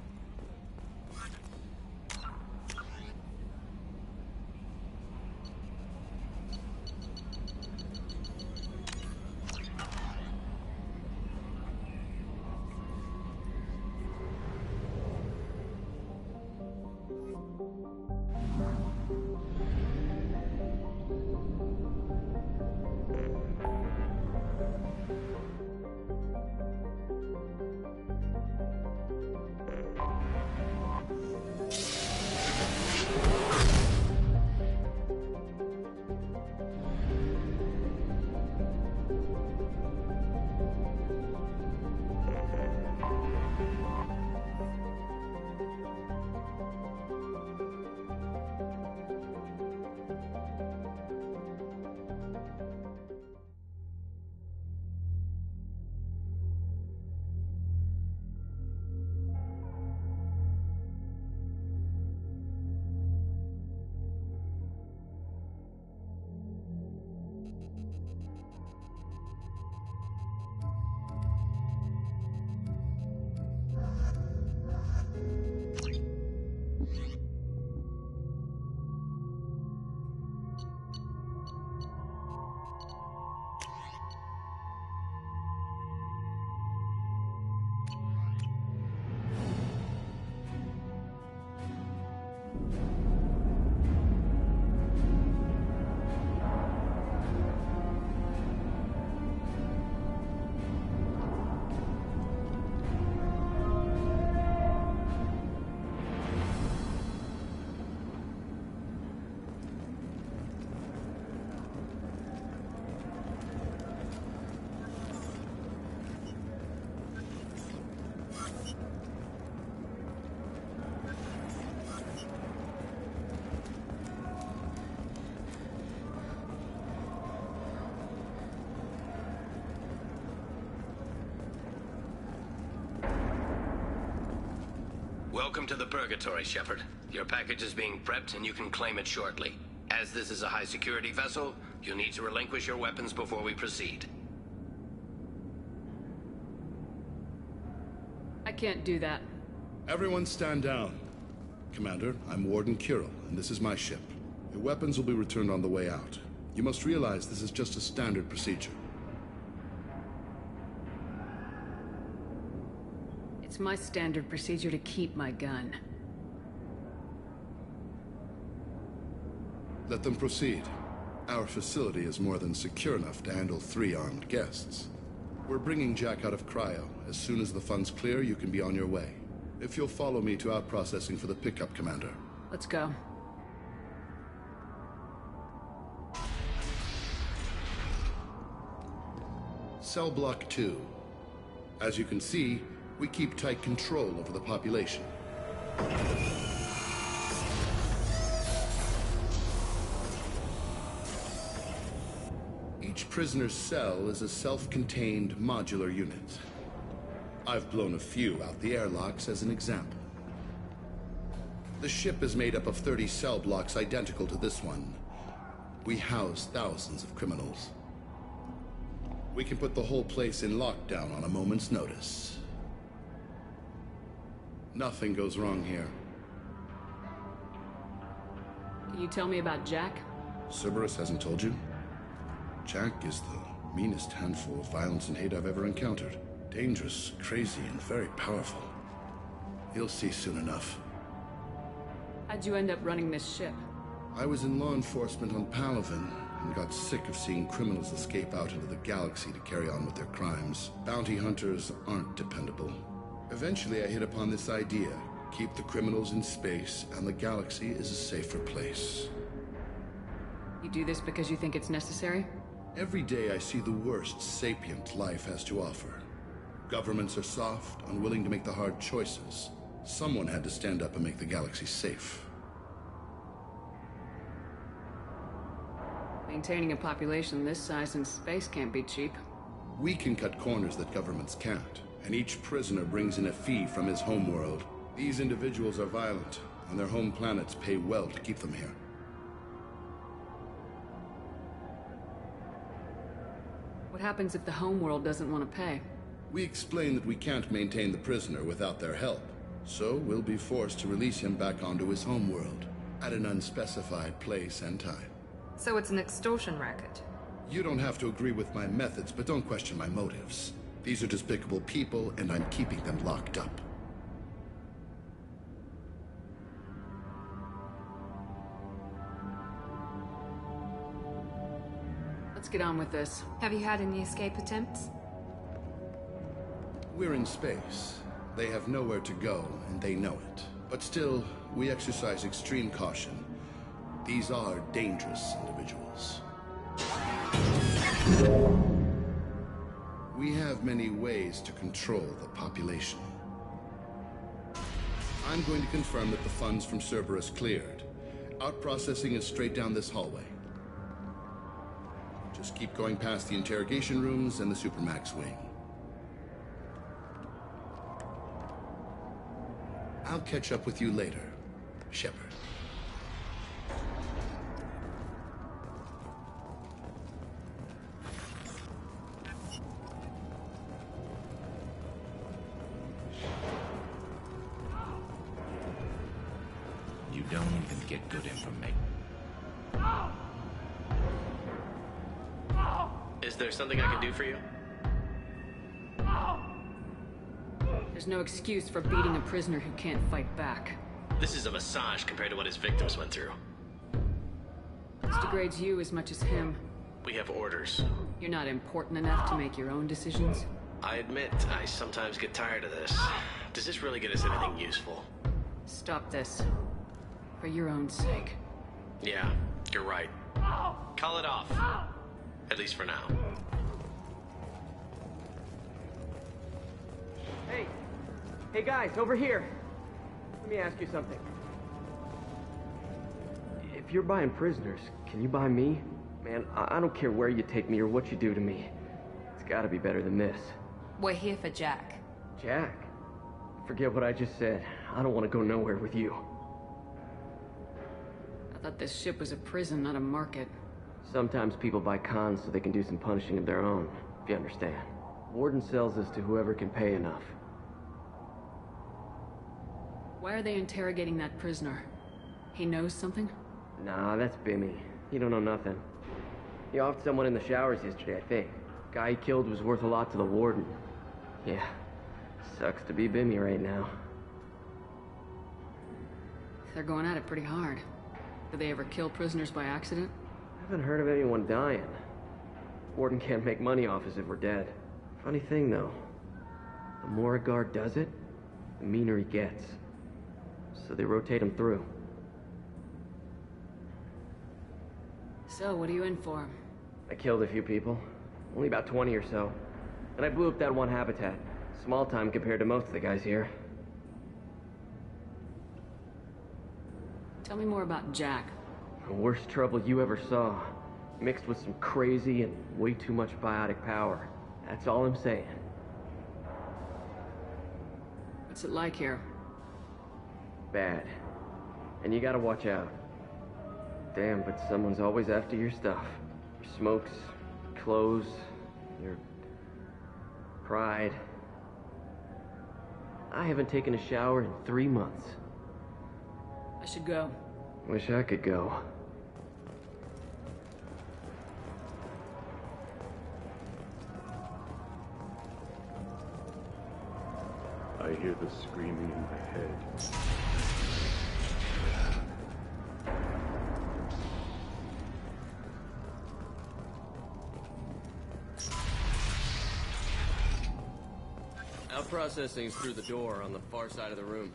Welcome to the Purgatory, Shepard. Your package is being prepped and you can claim it shortly. As this is a high-security vessel, you'll need to relinquish your weapons before we proceed. I can't do that. Everyone stand down. Commander, I'm Warden Kirill, and this is my ship. Your weapons will be returned on the way out. You must realize this is just a standard procedure. It's my standard procedure to keep my gun. Let them proceed. Our facility is more than secure enough to handle 3 armed guests. We're bringing Jack out of cryo. As soon as the funds clear, you can be on your way. If you'll follow me to out-processing for the pickup, Commander. Let's go. Cell Block 2. As you can see, we keep tight control over the population. Each prisoner's cell is a self-contained modular unit. I've blown a few out the airlocks as an example. The ship is made up of 30 cell blocks identical to this one. We house thousands of criminals. We can put the whole place in lockdown on a moment's notice. Nothing goes wrong here. Can you tell me about Jack? Cerberus hasn't told you? Jack is the meanest handful of violence and hate I've ever encountered. Dangerous, crazy, and very powerful. You'll see soon enough. How'd you end up running this ship? I was in law enforcement on Palaven and got sick of seeing criminals escape out into the galaxy to carry on with their crimes. Bounty hunters aren't dependable. Eventually I hit upon this idea. Keep the criminals in space and the galaxy is a safer place. You do this because you think it's necessary? Every day I see the worst sapient life has to offer. Governments are soft, unwilling to make the hard choices. Someone had to stand up and make the galaxy safe. Maintaining a population this size in space can't be cheap. We can cut corners that governments can't, and each prisoner brings in a fee from his homeworld. These individuals are violent, and their home planets pay well to keep them here. What happens if the homeworld doesn't want to pay? We explain that we can't maintain the prisoner without their help, so we'll be forced to release him back onto his homeworld, at an unspecified place and time. So it's an extortion racket. You don't have to agree with my methods, but don't question my motives. These are despicable people, and I'm keeping them locked up. Let's get on with this. Have you had any escape attempts? We're in space. They have nowhere to go, and they know it. But still, we exercise extreme caution. These are dangerous individuals. We have many ways to control the population. I'm going to confirm that the funds from Cerberus cleared. Out-processing is straight down this hallway. Just keep going past the interrogation rooms and the Supermax wing. I'll catch up with you later, Shepard. You don't even get good information. Is there something I can do for you? There's no excuse for beating a prisoner who can't fight back. This is a massage compared to what his victims went through. This degrades you as much as him. We have orders. You're not important enough to make your own decisions? I admit, I sometimes get tired of this. Does this really get us anything useful? Stop this. For your own sake. Yeah, you're right. Call it off. At least for now. Hey! Hey guys, over here! Let me ask you something. If you're buying prisoners, can you buy me? Man, I don't care where you take me or what you do to me. It's gotta be better than this. We're here for Jack. Jack? Forget what I just said. I don't want to go nowhere with you. I thought this ship was a prison, not a market. Sometimes people buy cons so they can do some punishing of their own, if you understand. Warden sells this to whoever can pay enough. Why are they interrogating that prisoner? He knows something? Nah, that's Bimmy. He don't know nothing. He offed someone in the showers yesterday, I think. Guy he killed was worth a lot to the warden. Yeah, sucks to be Bimmy right now. They're going at it pretty hard. Do they ever kill prisoners by accident? I haven't heard of anyone dying. Warden can't make money off us if we're dead. Funny thing, though. The more a guard does it, the meaner he gets. So they rotate him through. So, what are you in for? I killed a few people. Only about 20 or so. And I blew up that one habitat. Small time compared to most of the guys here. Tell me more about Jack. The worst trouble you ever saw. Mixed with some crazy and way too much biotic power. That's all I'm saying. What's it like here? Bad. And you gotta watch out. Damn, but someone's always after your stuff. Your smokes, clothes, your pride. I haven't taken a shower in 3 months. I should go. Wish I could go. I hear the screaming in my head. Out processing's through the door on the far side of the room.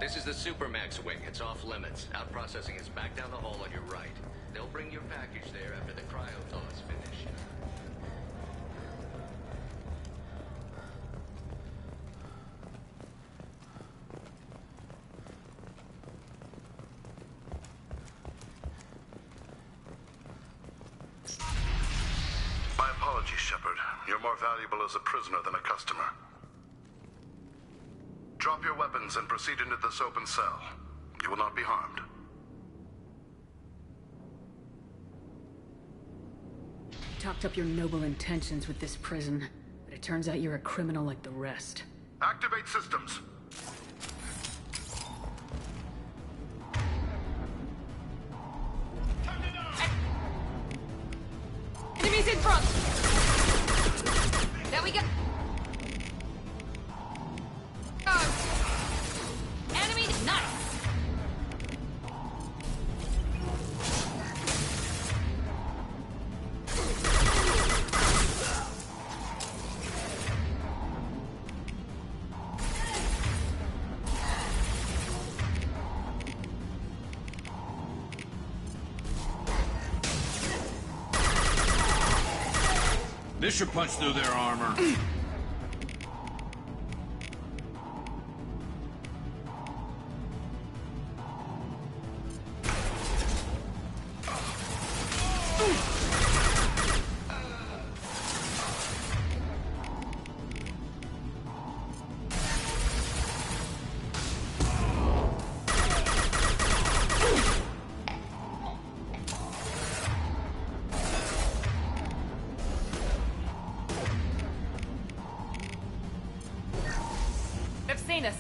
This is the Supermax wing. It's off limits. Out processing is back down the hall on your right. They'll bring your package there after the cryo-thaw is finished. My apologies, Shepard. You're more valuable as a prisoner than a customer. Drop your weapons and proceed into this open cell. You will not be harmed. You talked up your noble intentions with this prison, but it turns out you're a criminal like the rest. Activate systems. Enemies in front! There we go! Enemy, nice! This should punch through their armor. They've seen us.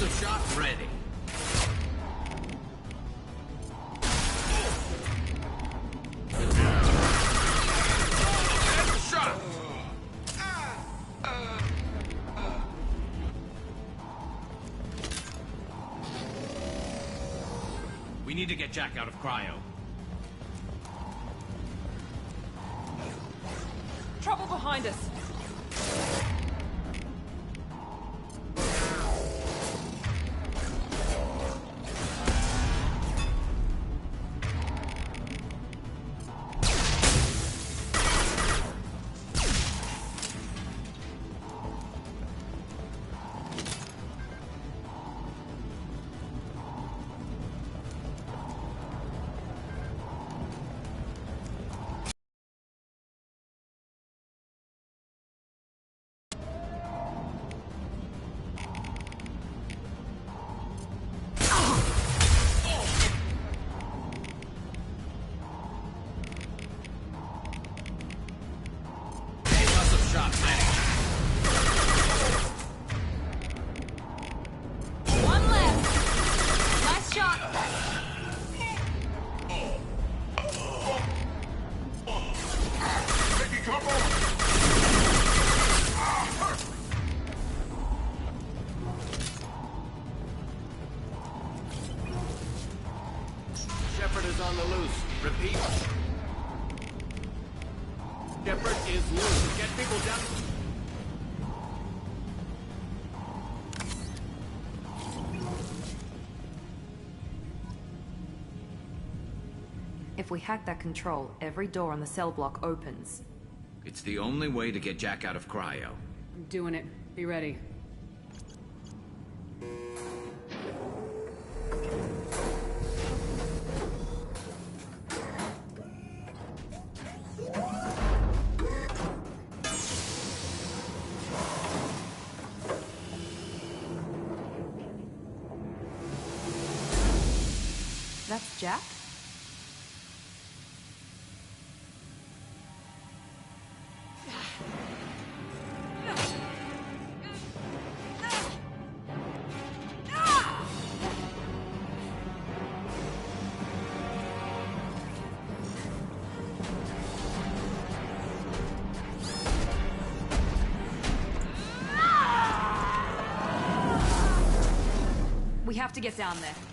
Explosive shot ready. Shot! We need to get Jack out of cryo. Trouble behind us. Shepard is on the loose. Repeat. Shepard is loose. Get people down. If we hack that control, every door on the cell block opens. It's the only way to get Jack out of cryo. I'm doing it. Be ready. That's Jack? We have to get down there.